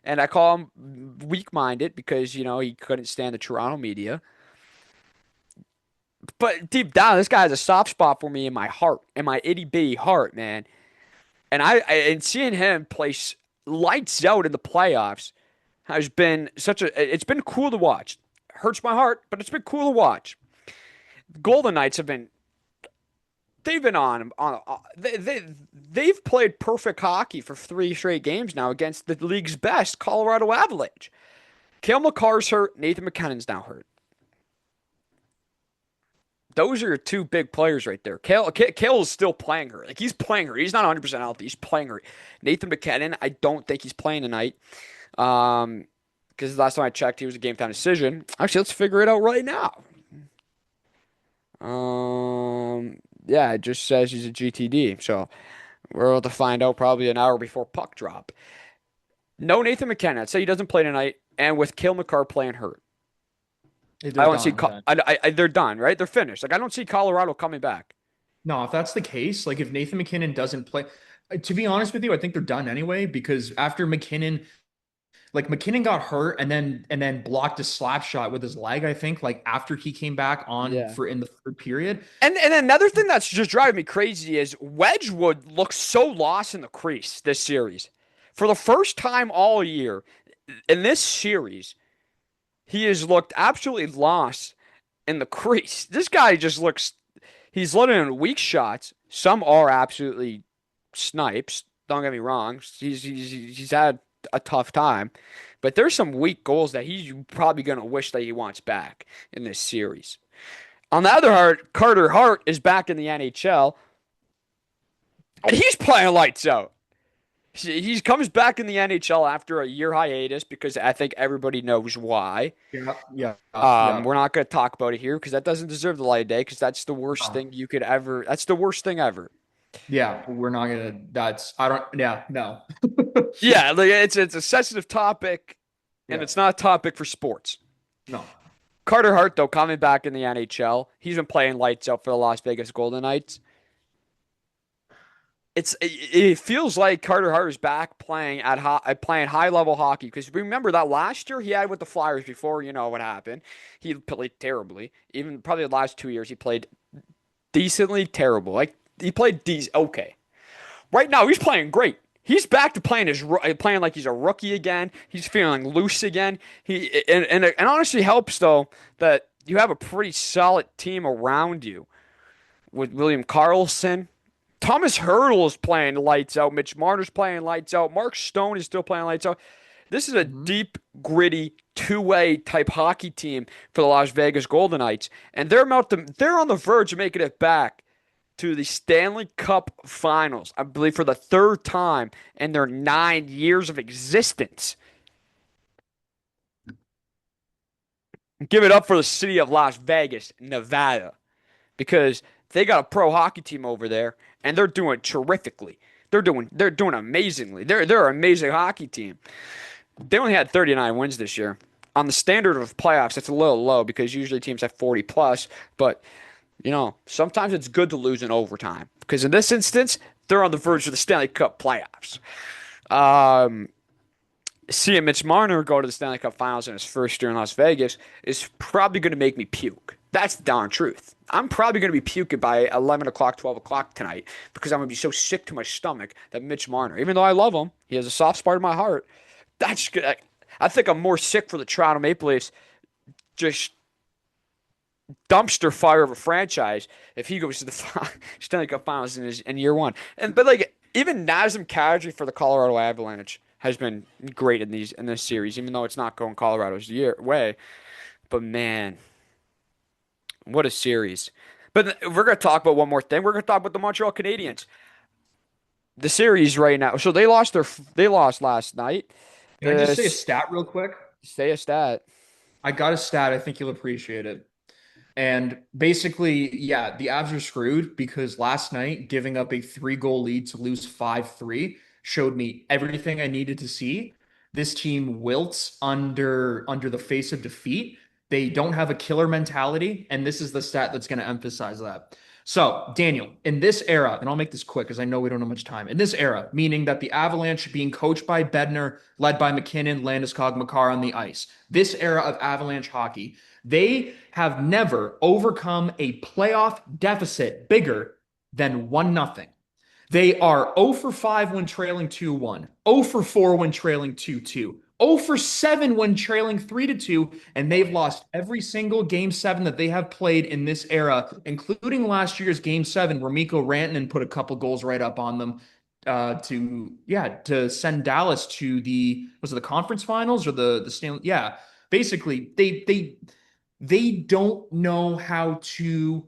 and I call him weak-minded because he couldn't stand the Toronto media. But deep down, this guy has a soft spot for me in my heart, in my itty bitty heart, man. And seeing him play lights out in the playoffs has been it's been cool to watch. Hurts my heart, but it's been cool to watch. The Golden Knights they've been they've played perfect hockey for 3 straight games now against the league's best Colorado Avalanche. Cale Makar's hurt, Nathan McKinnon's now hurt. Those are your two big players right there. Kale is still playing her. Like he's playing her. He's not 100% healthy. He's playing her. Nathan McKinnon, I don't think he's playing tonight. Because last time I checked, he was a game time decision. Actually, let's figure it out right now. Yeah, it just says he's a GTD. So we're able to find out probably an hour before puck drop. No Nathan McKinnon. I'd say he doesn't play tonight. And with Cale Makar playing hurt. I
They're
don't see.
done. Then.
They're done, right? They're finished. Like I don't see Colorado coming back.
No, if that's the case, like if Nathan McKinnon doesn't play, to be honest with you, I think they're done anyway because after McKinnon, like McKinnon got hurt and then blocked a slap shot with his leg, I think, like after he came back on
Yeah.
for in the third period.
And another thing that's just driving me crazy is Wedgwood looks so lost in the crease this series. For the first time all year in this series, he has looked absolutely lost in the crease. This guy just looks. He's letting in weak shots. Some are absolutely snipes. Don't get me wrong. He's had a tough time, but there's some weak goals that he's probably gonna wish that he wants back in this series. On the other hand, Carter Hart is back in the NHL, and he's playing lights out. He comes back in the NHL after a year hiatus because I think everybody knows why.
Yeah, yeah, yeah.
We're not going to talk about it here because that doesn't deserve the light of day because that's the worst
Uh,
thing you could ever. That's the worst thing ever.
yeah, we're not gonna. That's I don't. Yeah, no.
Yeah, like it's a sensitive topic, and
Yeah.
it's not a topic for sports.
No.
Carter Hart, though, coming back in the NHL, he's been playing lights out for the Las Vegas Golden Knights. It feels like Carter Hart is back playing playing high level hockey because remember that last year he had with the Flyers before you know what happened. He played terribly. Even probably the last 2 years he played decently terrible. Like he played okay. Right now he's playing great. He's back to playing like he's a rookie again. He's feeling loose again. And honestly helps though that you have a pretty solid team around you with William Karlsson. Thomas Hurdle is playing lights out. Mitch Marner's playing lights out. Mark Stone is still playing lights out. This is a
Mhm.
deep, gritty, two-way type hockey team for the Las Vegas Golden Knights, and they're on the verge of making it back to the Stanley Cup Finals. I believe for the third time in their 9 years of existence. Give it up for the city of Las Vegas, Nevada, because they got a pro hockey team over there, and they're doing terrifically. They're doing amazingly. They're an amazing hockey team. They only had 39 wins this year. On the standard of playoffs, it's a little low because usually teams have 40 plus. But sometimes it's good to lose in overtime because in this instance, they're on the verge of the Stanley Cup playoffs. Um, Seeing Mitch Marner go to the Stanley Cup Finals in his first year in Las Vegas is probably going to make me puke. That's the darn truth. I'm probably going to be puking by 11 o'clock, 12 o'clock tonight because I'm going to be so sick to my stomach that Mitch Marner, even though I love him, he has a soft spot in my heart. That's good. I think I'm more sick for the Toronto Maple Leafs just dumpster fire of a franchise if he goes to the Stanley Cup Finals in year one. But like even Nazem Kadri for the Colorado Avalanche has been great in this series, even though it's not going Colorado's way. But man, what a series! But we're gonna talk about one more thing. We're gonna talk about the Montreal Canadiens. The series right now. So they lost last night.
Can I just
The
say a stat real quick?
Stay a stat.
I got a stat. I think you'll appreciate it. And basically, yeah, the Avs are screwed because last night giving up a 3 goal lead to lose 5-3 showed me everything I needed to see. This team wilts under the face of defeat. They don't have a killer mentality, and this is the stat that's going to emphasize that. So, Daniel, in this era, and I'll make this quick because I know we don't have much time. In this era, meaning that the Avalanche being coached by Bednar, led by McKinnon, Landeskog, Makar on the ice. This era of Avalanche hockey, they have never overcome a playoff deficit bigger than 1-0. They are 0 for 5 when trailing 2-1, 0 for 4 when trailing 2-2, 0 for 7 when trailing 3-2, and they've lost every single game 7 that they have played in this era, including last year's game 7 where Mikko Rantanen put a couple goals right up on them to send Dallas to the conference finals or the Stanley, yeah. Basically, they don't know how to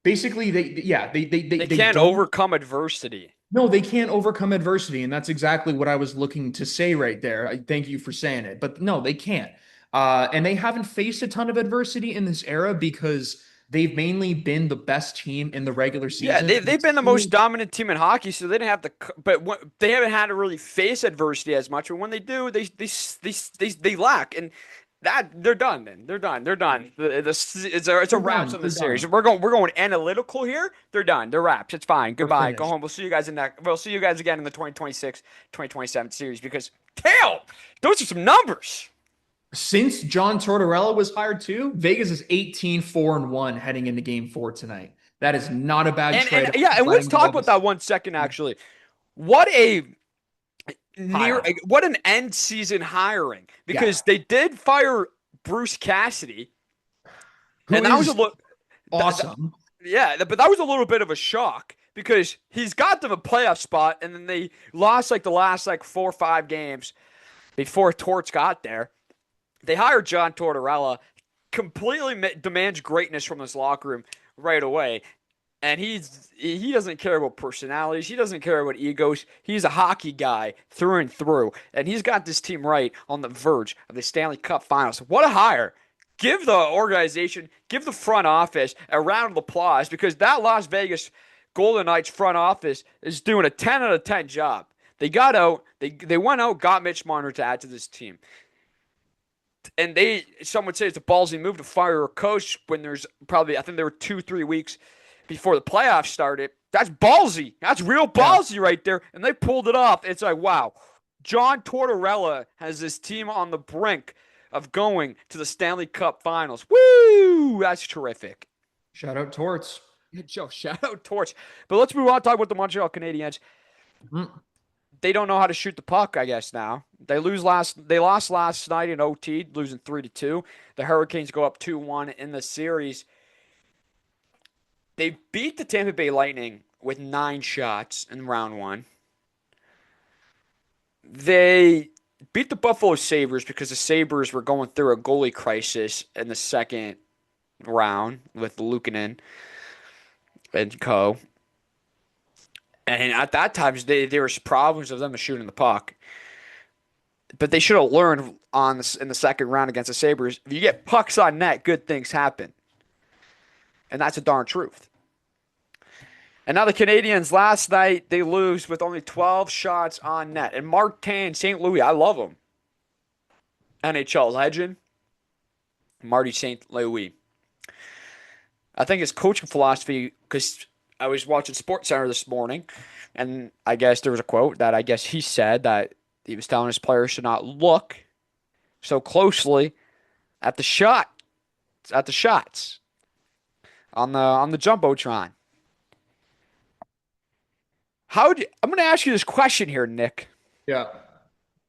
basically
They
they
can't
don't.
overcome adversity.
No, they can't overcome adversity, and that's exactly what I was looking to say right there. I thank you for saying it, but no, they can't. And they haven't faced a ton of adversity in this era because they've mainly been the best team in the regular
Yeah,
season.
they've been the most dominant team in hockey, so they didn't have to. But they haven't had to really face adversity as much. But when they do, they lack, and that they're done. Then they're done. They're done. It's a
They're
wraps
done.
on
They're
this series.
done.
We're going analytical here. They're done. They're wraps. It's fine.
They're
Goodbye. Go
finished.
home. We'll see you guys in that. We'll see you guys again in the 2026, 2027 series because damn, those are some numbers.
Since John Tortorella was hired too, Vegas is 18-4-1 heading into game 4 tonight. That is not a bad
And
trade.
yeah, and let's
Letting
talk
go
about
this
that 1 second. Actually, what a near
hire.
what an end season hiring
Yeah.
because they did fire Bruce Cassidy,
Who
and that was a
is
look.
awesome.
Yeah, but that was a little bit of a shock because he's got them a playoff spot, and then they lost like the last like 4 or 5 games before Torts got there. They hired John Tortorella, completely demands greatness from this locker room right away. And he doesn't care about personalities. He doesn't care about egos. He's a hockey guy through and through. And he's got this team right on the verge of the Stanley Cup Finals. What a hire. Give the organization, give the front office a round of applause because that Las Vegas Golden Knights front office is doing a 10 out of 10 job. They got out. They went out, got Mitch Marner to add to this team. And some would say it's a ballsy move to fire a coach when there's probably, I think there were 2, 3 weeks before the playoffs started. That's ballsy. That's real
Yeah.
ballsy right there. And they pulled it off. It's like, wow. John Tortorella has this team on the brink of going to the Stanley Cup Finals. Woo! That's terrific.
Shout out Torts.
Joe, shout out Torch. But let's move on and talk about the Montreal Canadiens.
Mm.
They don't know how to shoot the puck, I guess now. They lost last night in OT, losing 3-2. The Hurricanes go up 2-1 in the series. They beat the Tampa Bay Lightning with 9 shots in round 1. They beat the Buffalo Sabres because the Sabres were going through a goalie crisis in the second round with Luukkonen and co. And at that time, there was problems of them shooting the puck. But they should have learned in the second round against the Sabres. If you get pucks on net, good things happen, and that's a darn truth. And now the Canadiens last night they lose with only 12 shots on net. And Martin St. Louis, I love him. NHL legend, Marty St. Louis. I think his coaching philosophy, because I was watching SportsCenter this morning, and I guess there was a quote that I guess he said that he was telling his players to not look so closely at the shots on the jumbotron. I'm going to ask you this question here, Nick.
Yeah.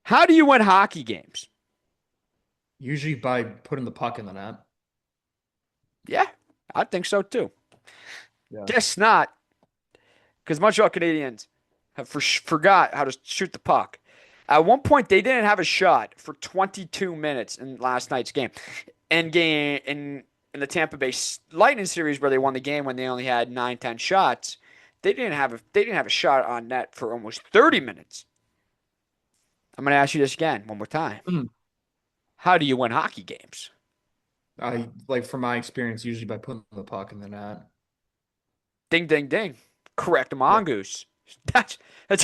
How do you win hockey games?
Usually by putting the puck in the net.
Yeah, I think so too.
Yeah.
Guess not, because Montreal Canadiens have forgot how to shoot the puck. At one point, they didn't have a shot for 22 minutes in last night's game. In the Tampa Bay Lightning series, where they won the game when they only had 9, 10 shots, they didn't have a shot on net for almost 30 minutes. I'm going to ask you this again one more time.
Mm.
How do you win hockey games?
I like from my experience, usually by putting the puck in the net.
Ding, ding, ding. Correct,
Yeah.
mongoose. That's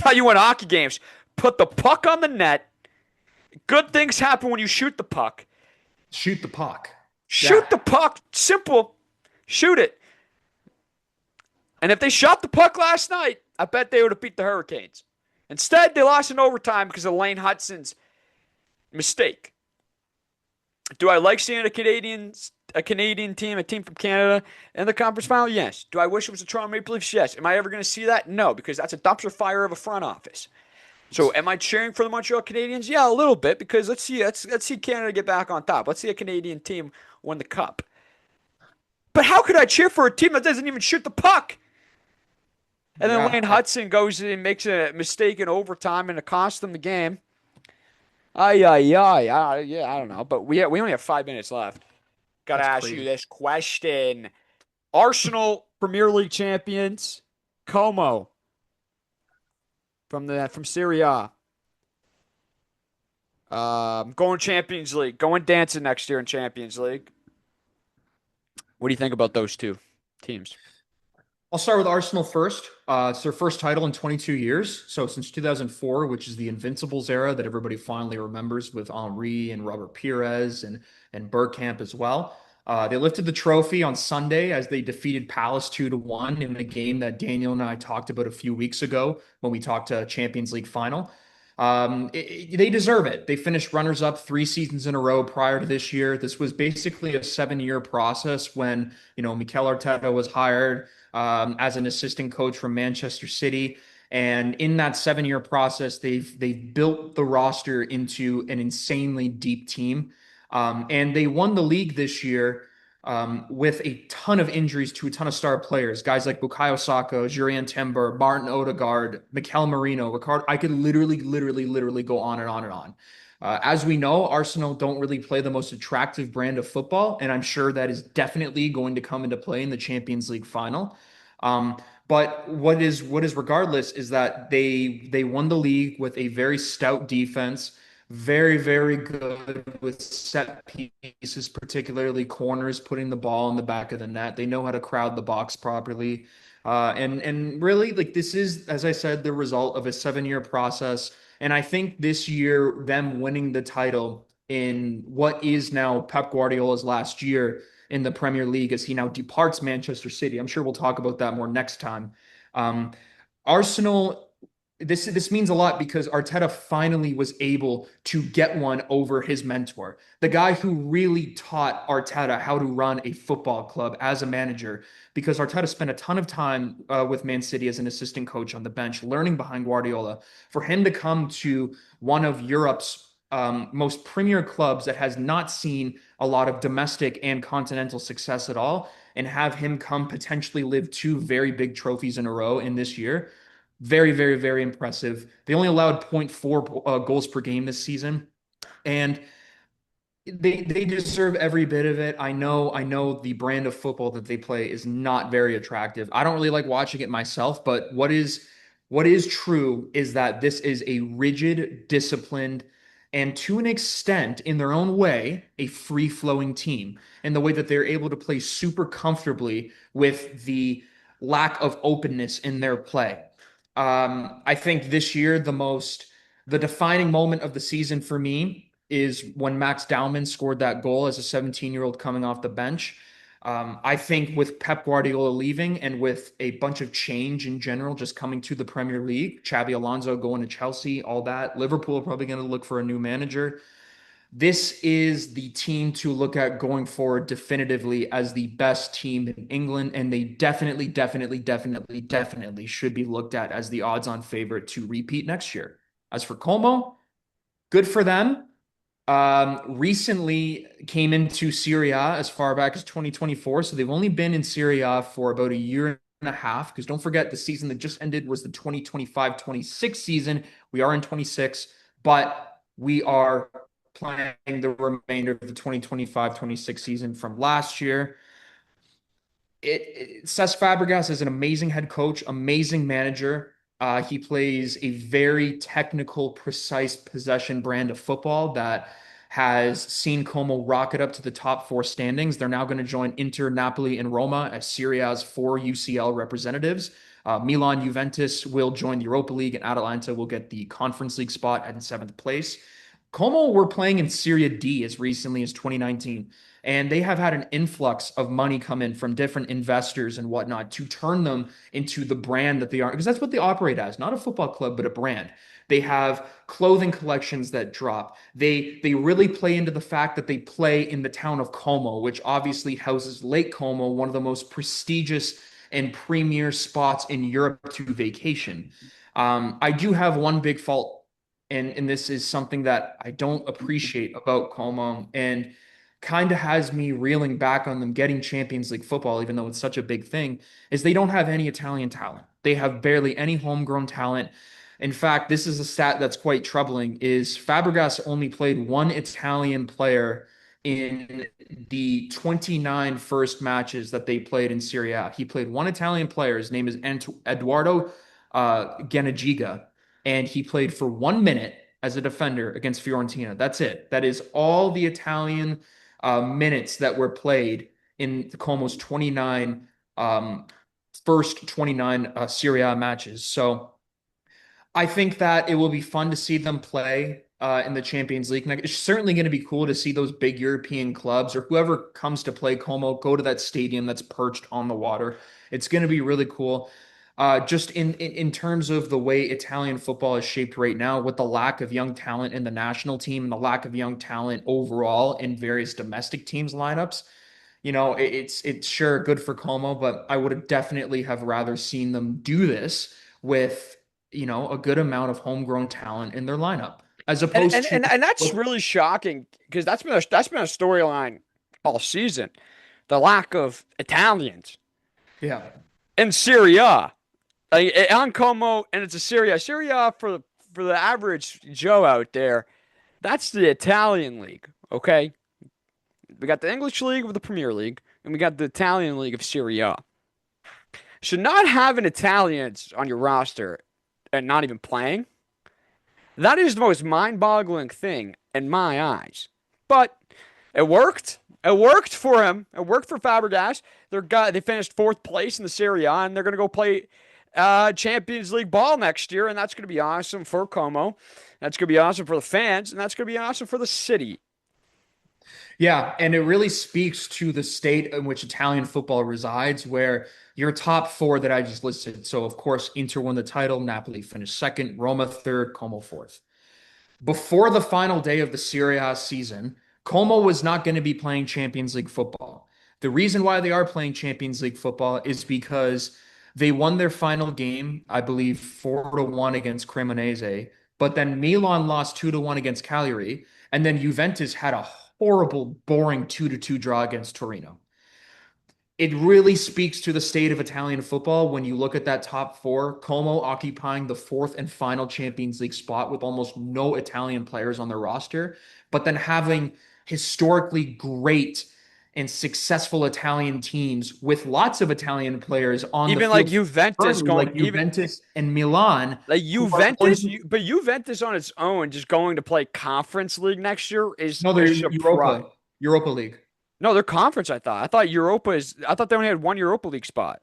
how you win hockey games. Put the puck on the net. Good things happen when you shoot the puck.
Shoot the puck.
Shoot
Yeah.
the puck. Simple. Shoot it. And if they shot the puck last night, I bet they would have beat the Hurricanes. Instead, they lost in overtime because of Lane Hutson's mistake. Do I like seeing a Canadian team, a team from Canada, in the conference final? Yes. Do I wish it was the Toronto Maple Leafs? Yes. Am I ever going to see that? No, because that's a dumpster fire of a front office. So, am I cheering for the Montreal Canadiens? Yeah, a little bit, because let's see Canada get back on top. Let's see a Canadian team win the cup. But how could I cheer for a team that doesn't even shoot the puck? And then
Yeah.
Lane Hudson goes and makes a mistake in overtime and it costs them the game. Ay, ay, ay. Yeah, I don't know. But we only have 5 minutes left. Got to
That's
ask you
crazy.
this question. Arsenal Premier League champions, Como from Serie A. Going Champions League. Going dancing next year in Champions League. What do you think about those two teams?
I'll start with Arsenal first. It's their first title in 22 years. So since 2004, which is the Invincibles era that everybody finally remembers with Henry and Robert Pires and Bergkamp as well. They lifted the trophy on Sunday as they defeated Palace 2-1 in the game that Daniel and I talked about a few weeks ago when we talked to Champions League final. They deserve it. They finished runners up 3 seasons in a row prior to this year. This was basically a 7-year process when, Mikel Arteta was hired as an assistant coach from Manchester City. And in that 7-year process, they've built the roster into an insanely deep team. And they won the league this year with a ton of injuries to a ton of star players, guys like Bukayo Saka, Jurriën Timber, Martin Odegaard, Mikel Merino, Ricardo. I could literally go on and on and on. As we know, Arsenal don't really play the most attractive brand of football, and I'm sure that is definitely going to come into play in the Champions League final. But what is regardless is that they won the league with a very stout defense, very good with set pieces, particularly corners, putting the ball in the back of the net. They know how to crowd the box properly. And really, like this is, as I said, the result of a 7 year process. And I think this year, them winning the title in what is now Pep Guardiola's last year in the Premier League as he now departs Manchester City. I'm sure we'll talk about that more next time. Um, Arsenal, this means a lot because Arteta finally was able to get one over his mentor, the guy who really taught Arteta how to run a football club as a manager. Because Arteta spent a ton of time with Man City as an assistant coach on the bench, learning behind Guardiola. For him to come to one of Europe's most premier clubs that has not seen a lot of domestic and continental success at all, and have him come potentially live two very big trophies in a row in this year. Very, very, very impressive. They only allowed zero point 0.4 goals per game this season. And they deserve every bit of it. I know the brand of football that they play is not very attractive. I don't really like watching it myself, but what is true is that this is a rigid, disciplined, and to an extent, in their own way, a free-flowing team in the way that they're able to play super comfortably with the lack of openness in their play. I think this year the defining moment of the season for me is when Max Dowman scored that goal as a 17-year-old coming off the bench. I think with Pep Guardiola leaving and with a bunch of change in general just coming to the Premier League, Xabi Alonso going to Chelsea, all that, Liverpool are probably going to look for a new manager. This is the team to look at going forward definitively as the best team in England, and they definitely, definitely, definitely, definitely should be looked at as the odds-on favorite to repeat next year. As for Como, good for them. Recently came into Serie A as far back as 2024, so they've only been in Serie A for about a year and a half. Because don't forget, the season that just ended was the 2025-26 season. We are in 26, but we are playing the remainder of the 2025-26 season from last year. Cesc Fabregas is an amazing head coach, amazing manager. He plays a very technical, precise possession brand of football that has seen Como rocket up to the top four standings. They're now going to join Inter, Napoli, and Roma as Serie A's four UCL representatives. Milan, Juventus will join the Europa League, and Atalanta will get the Conference League spot at seventh place. Como were playing in Serie D as recently as 2019, and they have had an influx of money come in from different investors and whatnot to turn them into the brand that they are, because that's what they operate as, not a football club, but a brand. They have clothing collections that drop. They really play into the fact that they play in the town of Como, which obviously houses Lake Como, one of the most prestigious and premier spots in Europe to vacation. I do have one big fault, and this is something that I don't appreciate about Como, and kind of has me reeling back on them getting Champions League football, even though it's such a big thing, is they don't have any Italian talent. They have barely any homegrown talent. In fact, this is a stat that's quite troubling, is Fabregas only played one Italian player in the 29 first matches that they played in Serie A. He played one Italian player. His name is Eduardo Genagiga, and he played for 1 minute as a defender against Fiorentina. That's it. That is all the Italian minutes that were played in Como's 29 first 29 Serie A matches. So I think that it will be fun to see them play in the Champions League. It's certainly going to be cool to see those big European clubs or whoever comes to play Como go to that stadium that's perched on the water. It's going to be really cool. Just in terms of the way Italian football is shaped right now, with the lack of young talent in the national team and the lack of young talent overall in various domestic teams lineups, it's sure good for Como, but I would have definitely have rather seen them do this with, a good amount of homegrown talent in their lineup, as
And
opposed
and
to
and, and that's
what,
really shocking because that's been a storyline all season. The lack of Italians
yeah.
in Serie A. Like on Como, and it's a Serie A. Serie A for the average Joe out there, that's the Italian league. Okay, we got the English league of the Premier League, and we got the Italian league of Serie A. Should not having Italians on your roster and not even playing, that is the most mind-boggling thing in my eyes. But it worked. It worked for him. It worked for Fabregas. They finished fourth place in the Serie A, and they're going to go play Champions League ball next year, and that's going to be awesome for Como. That's going to be awesome for the fans, and that's going to be awesome for the city.
Yeah, and it really speaks to the state in which Italian football resides, where your top four that I just listed. So, of course, Inter won the title, Napoli finished second, Roma third, Como fourth. Before the final day of the Serie A season, Como was not going to be playing Champions League football. The reason why they are playing Champions League football is because they won their final game, I believe, 4-1 against Cremonese, but then Milan lost 2-1 against Cagliari, and then Juventus had a horrible, boring 2-2 draw against Torino. It really speaks to the state of Italian football when you look at that top four, Como occupying the fourth and final Champions League spot with almost no Italian players on their roster, but then having historically great and successful Italian teams with lots of Italian players on the
Even like
field
Juventus
currently,
going,
like
even
Juventus and Milan,
like
who are going
Juventus,
to,
but Juventus on its own, just going to play Conference League next year
no, they're
is
in
surprise.
Europa League.
No, they're conference. I thought they only had one Europa League spot.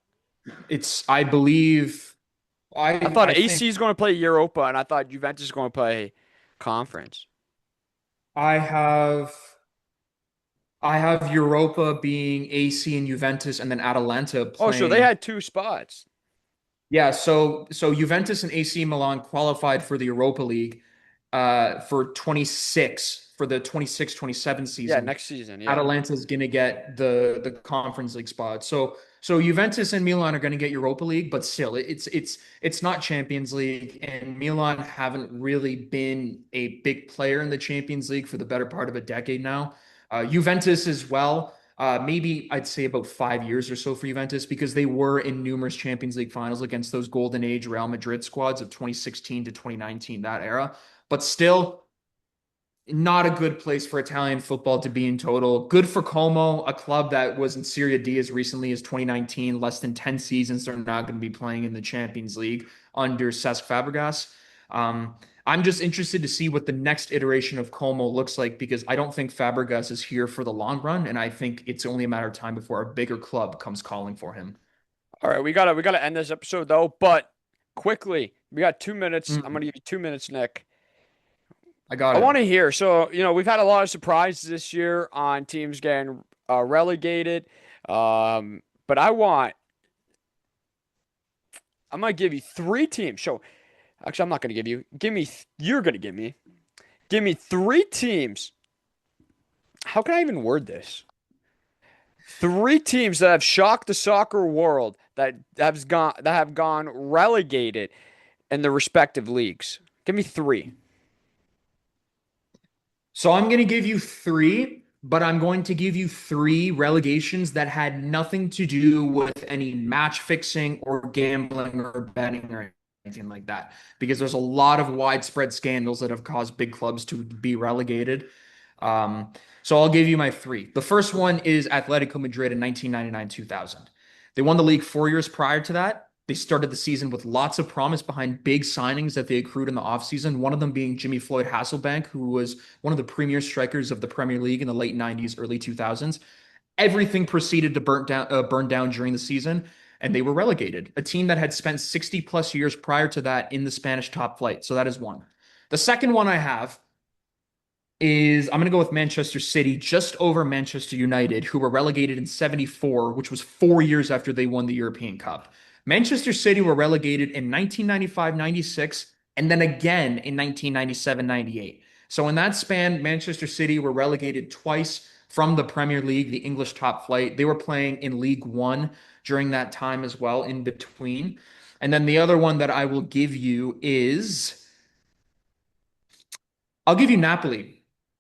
I believe,
I thought
I think
AC is going to play Europa, and I thought Juventus is going to play conference.
I have. I have Europa being AC and Juventus, and then Atalanta
Oh, so they
playing.
had two spots.
Yeah, so Juventus and AC Milan qualified for the Europa League for 26 for the 26-27
Yeah,
season.
next season. Yeah.
Atalanta's gonna get the Conference League spot. So Juventus and Milan are gonna get Europa League, but still it's not Champions League, and Milan haven't really been a big player in the Champions League for the better part of a decade now. Juventus as well. Maybe I'd say about 5 years or so for Juventus because they were in numerous Champions League finals against those golden age Real Madrid squads of 2016 to 2019, that era. But still, not a good place for Italian football to be in total. Good for Como, a club that was in Serie D as recently as 2019, less than 10 seasons. They're not going to be playing in the Champions League under Cesc Fabregas. I'm just interested to see what the next iteration of Como looks like because I don't think Fabregas is here for the long run, and I think it's only a matter of time before a bigger club comes calling for him.
All right, we gotta end this episode though, but quickly, we got 2 minutes. I'm
Mm,
gonna give you 2 minutes, Nick.
I got
I
it.
want to hear. So, we've had a lot of surprises this year on teams getting relegated. But I'm gonna give you three teams. So, actually, I'm not gonna give you. You're gonna give me three teams. How can I even word this? Three teams that have shocked the soccer world that have gone relegated in their respective leagues. Give me three.
So I'm going to give you three, but I'm going to give you three relegations that had nothing to do with any match fixing or gambling or betting or anything like that. Because there's a lot of widespread scandals that have caused big clubs to be relegated. Um, so I'll give you my three. The first one is Atletico Madrid in 1999-2000. They won the league 4 years prior to that. They started the season with lots of promise behind big signings that they accrued in the offseason, one of them being Jimmy Floyd Hasselbank, who was one of the premier strikers of the Premier League in the late 90s, early 2000s. Everything proceeded to burn down during the season, and they were relegated. A team that had spent 60 plus years prior to that in the Spanish top flight. So that is one. The second one I have is I'm going to go with Manchester City, just over Manchester United, who were relegated in 74, which was 4 years after they won the European Cup. Manchester City were relegated in 1995-96 and then again in 1997-98. So in that span, Manchester City were relegated twice from the Premier League, the English top flight. They were playing in League One during that time as well, in between. And then the other one that I will give you is I'll give you Napoli.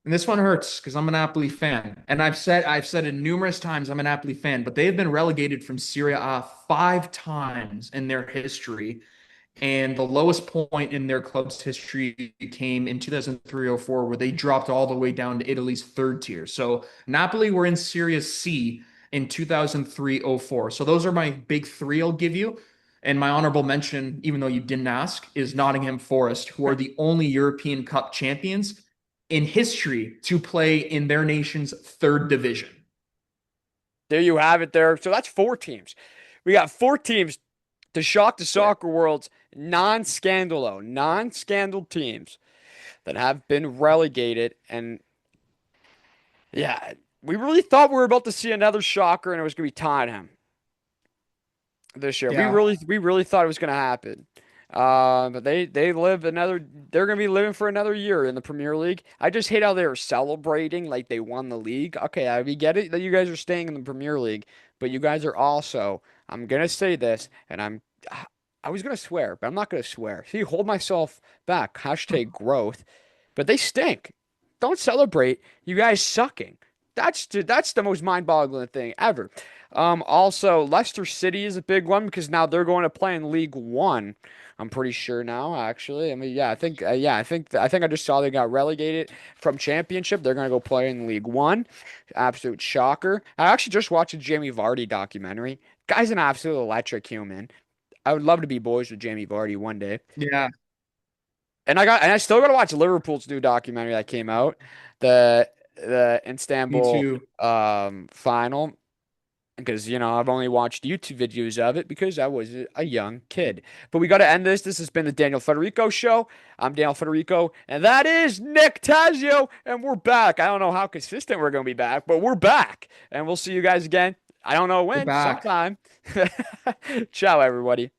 And this one hurts because I'm a Napoli fan. And I've said it numerous times I'm a Napoli fan, but they have been relegated from Serie A 5 times in their history. And the lowest point in their club's history came in 2003-04, where they dropped all the way down to Italy's third tier. So Napoli were in Serie C in 2003-04. So those are my big three I'll give you. And my honorable mention, even though you didn't ask, is Nottingham Forest, who are the only European Cup champions in history to play in their nation's third division.
There you have it there. So that's four teams. We got four teams to shock the
Yeah.
soccer world's non-scandal teams that have been relegated. And yeah, we really thought we were about to see another shocker and it was going to be Tottenham this year. We
Yeah.
really we really thought it was going to happen. But they live another. They're gonna be living for another year in the Premier League. I just hate how they were celebrating like they won the league. Okay, we get it that you guys are staying in the Premier League, but you guys are also. I'm gonna say this, and I was gonna swear, but I'm not gonna swear. See, hold myself back. Hashtag growth. But they stink. Don't celebrate you guys sucking. That's the most mind-boggling thing ever. Also, Leicester City is a big one because now they're going to play in League One. I'm pretty sure now, actually. I mean, yeah, I think I just saw they got relegated from Championship. They're gonna go play in League One. Absolute shocker. I actually just watched a Jamie Vardy documentary. Guy's an absolute electric human. I would love to be boys with Jamie Vardy one day.
Yeah.
And I still gotta watch Liverpool's new documentary that came out, the
Me
Istanbul
too.
final. Because, I've only watched YouTube videos of it because I was a young kid. But we got to end this. This has been the Daniel Federico Show. I'm Daniel Federico, and that is Nick Tazio, and we're back. I don't know how consistent we're going to be back, but we're back. And we'll see you guys again. I don't know
We're
when,
back.
sometime. Ciao, everybody.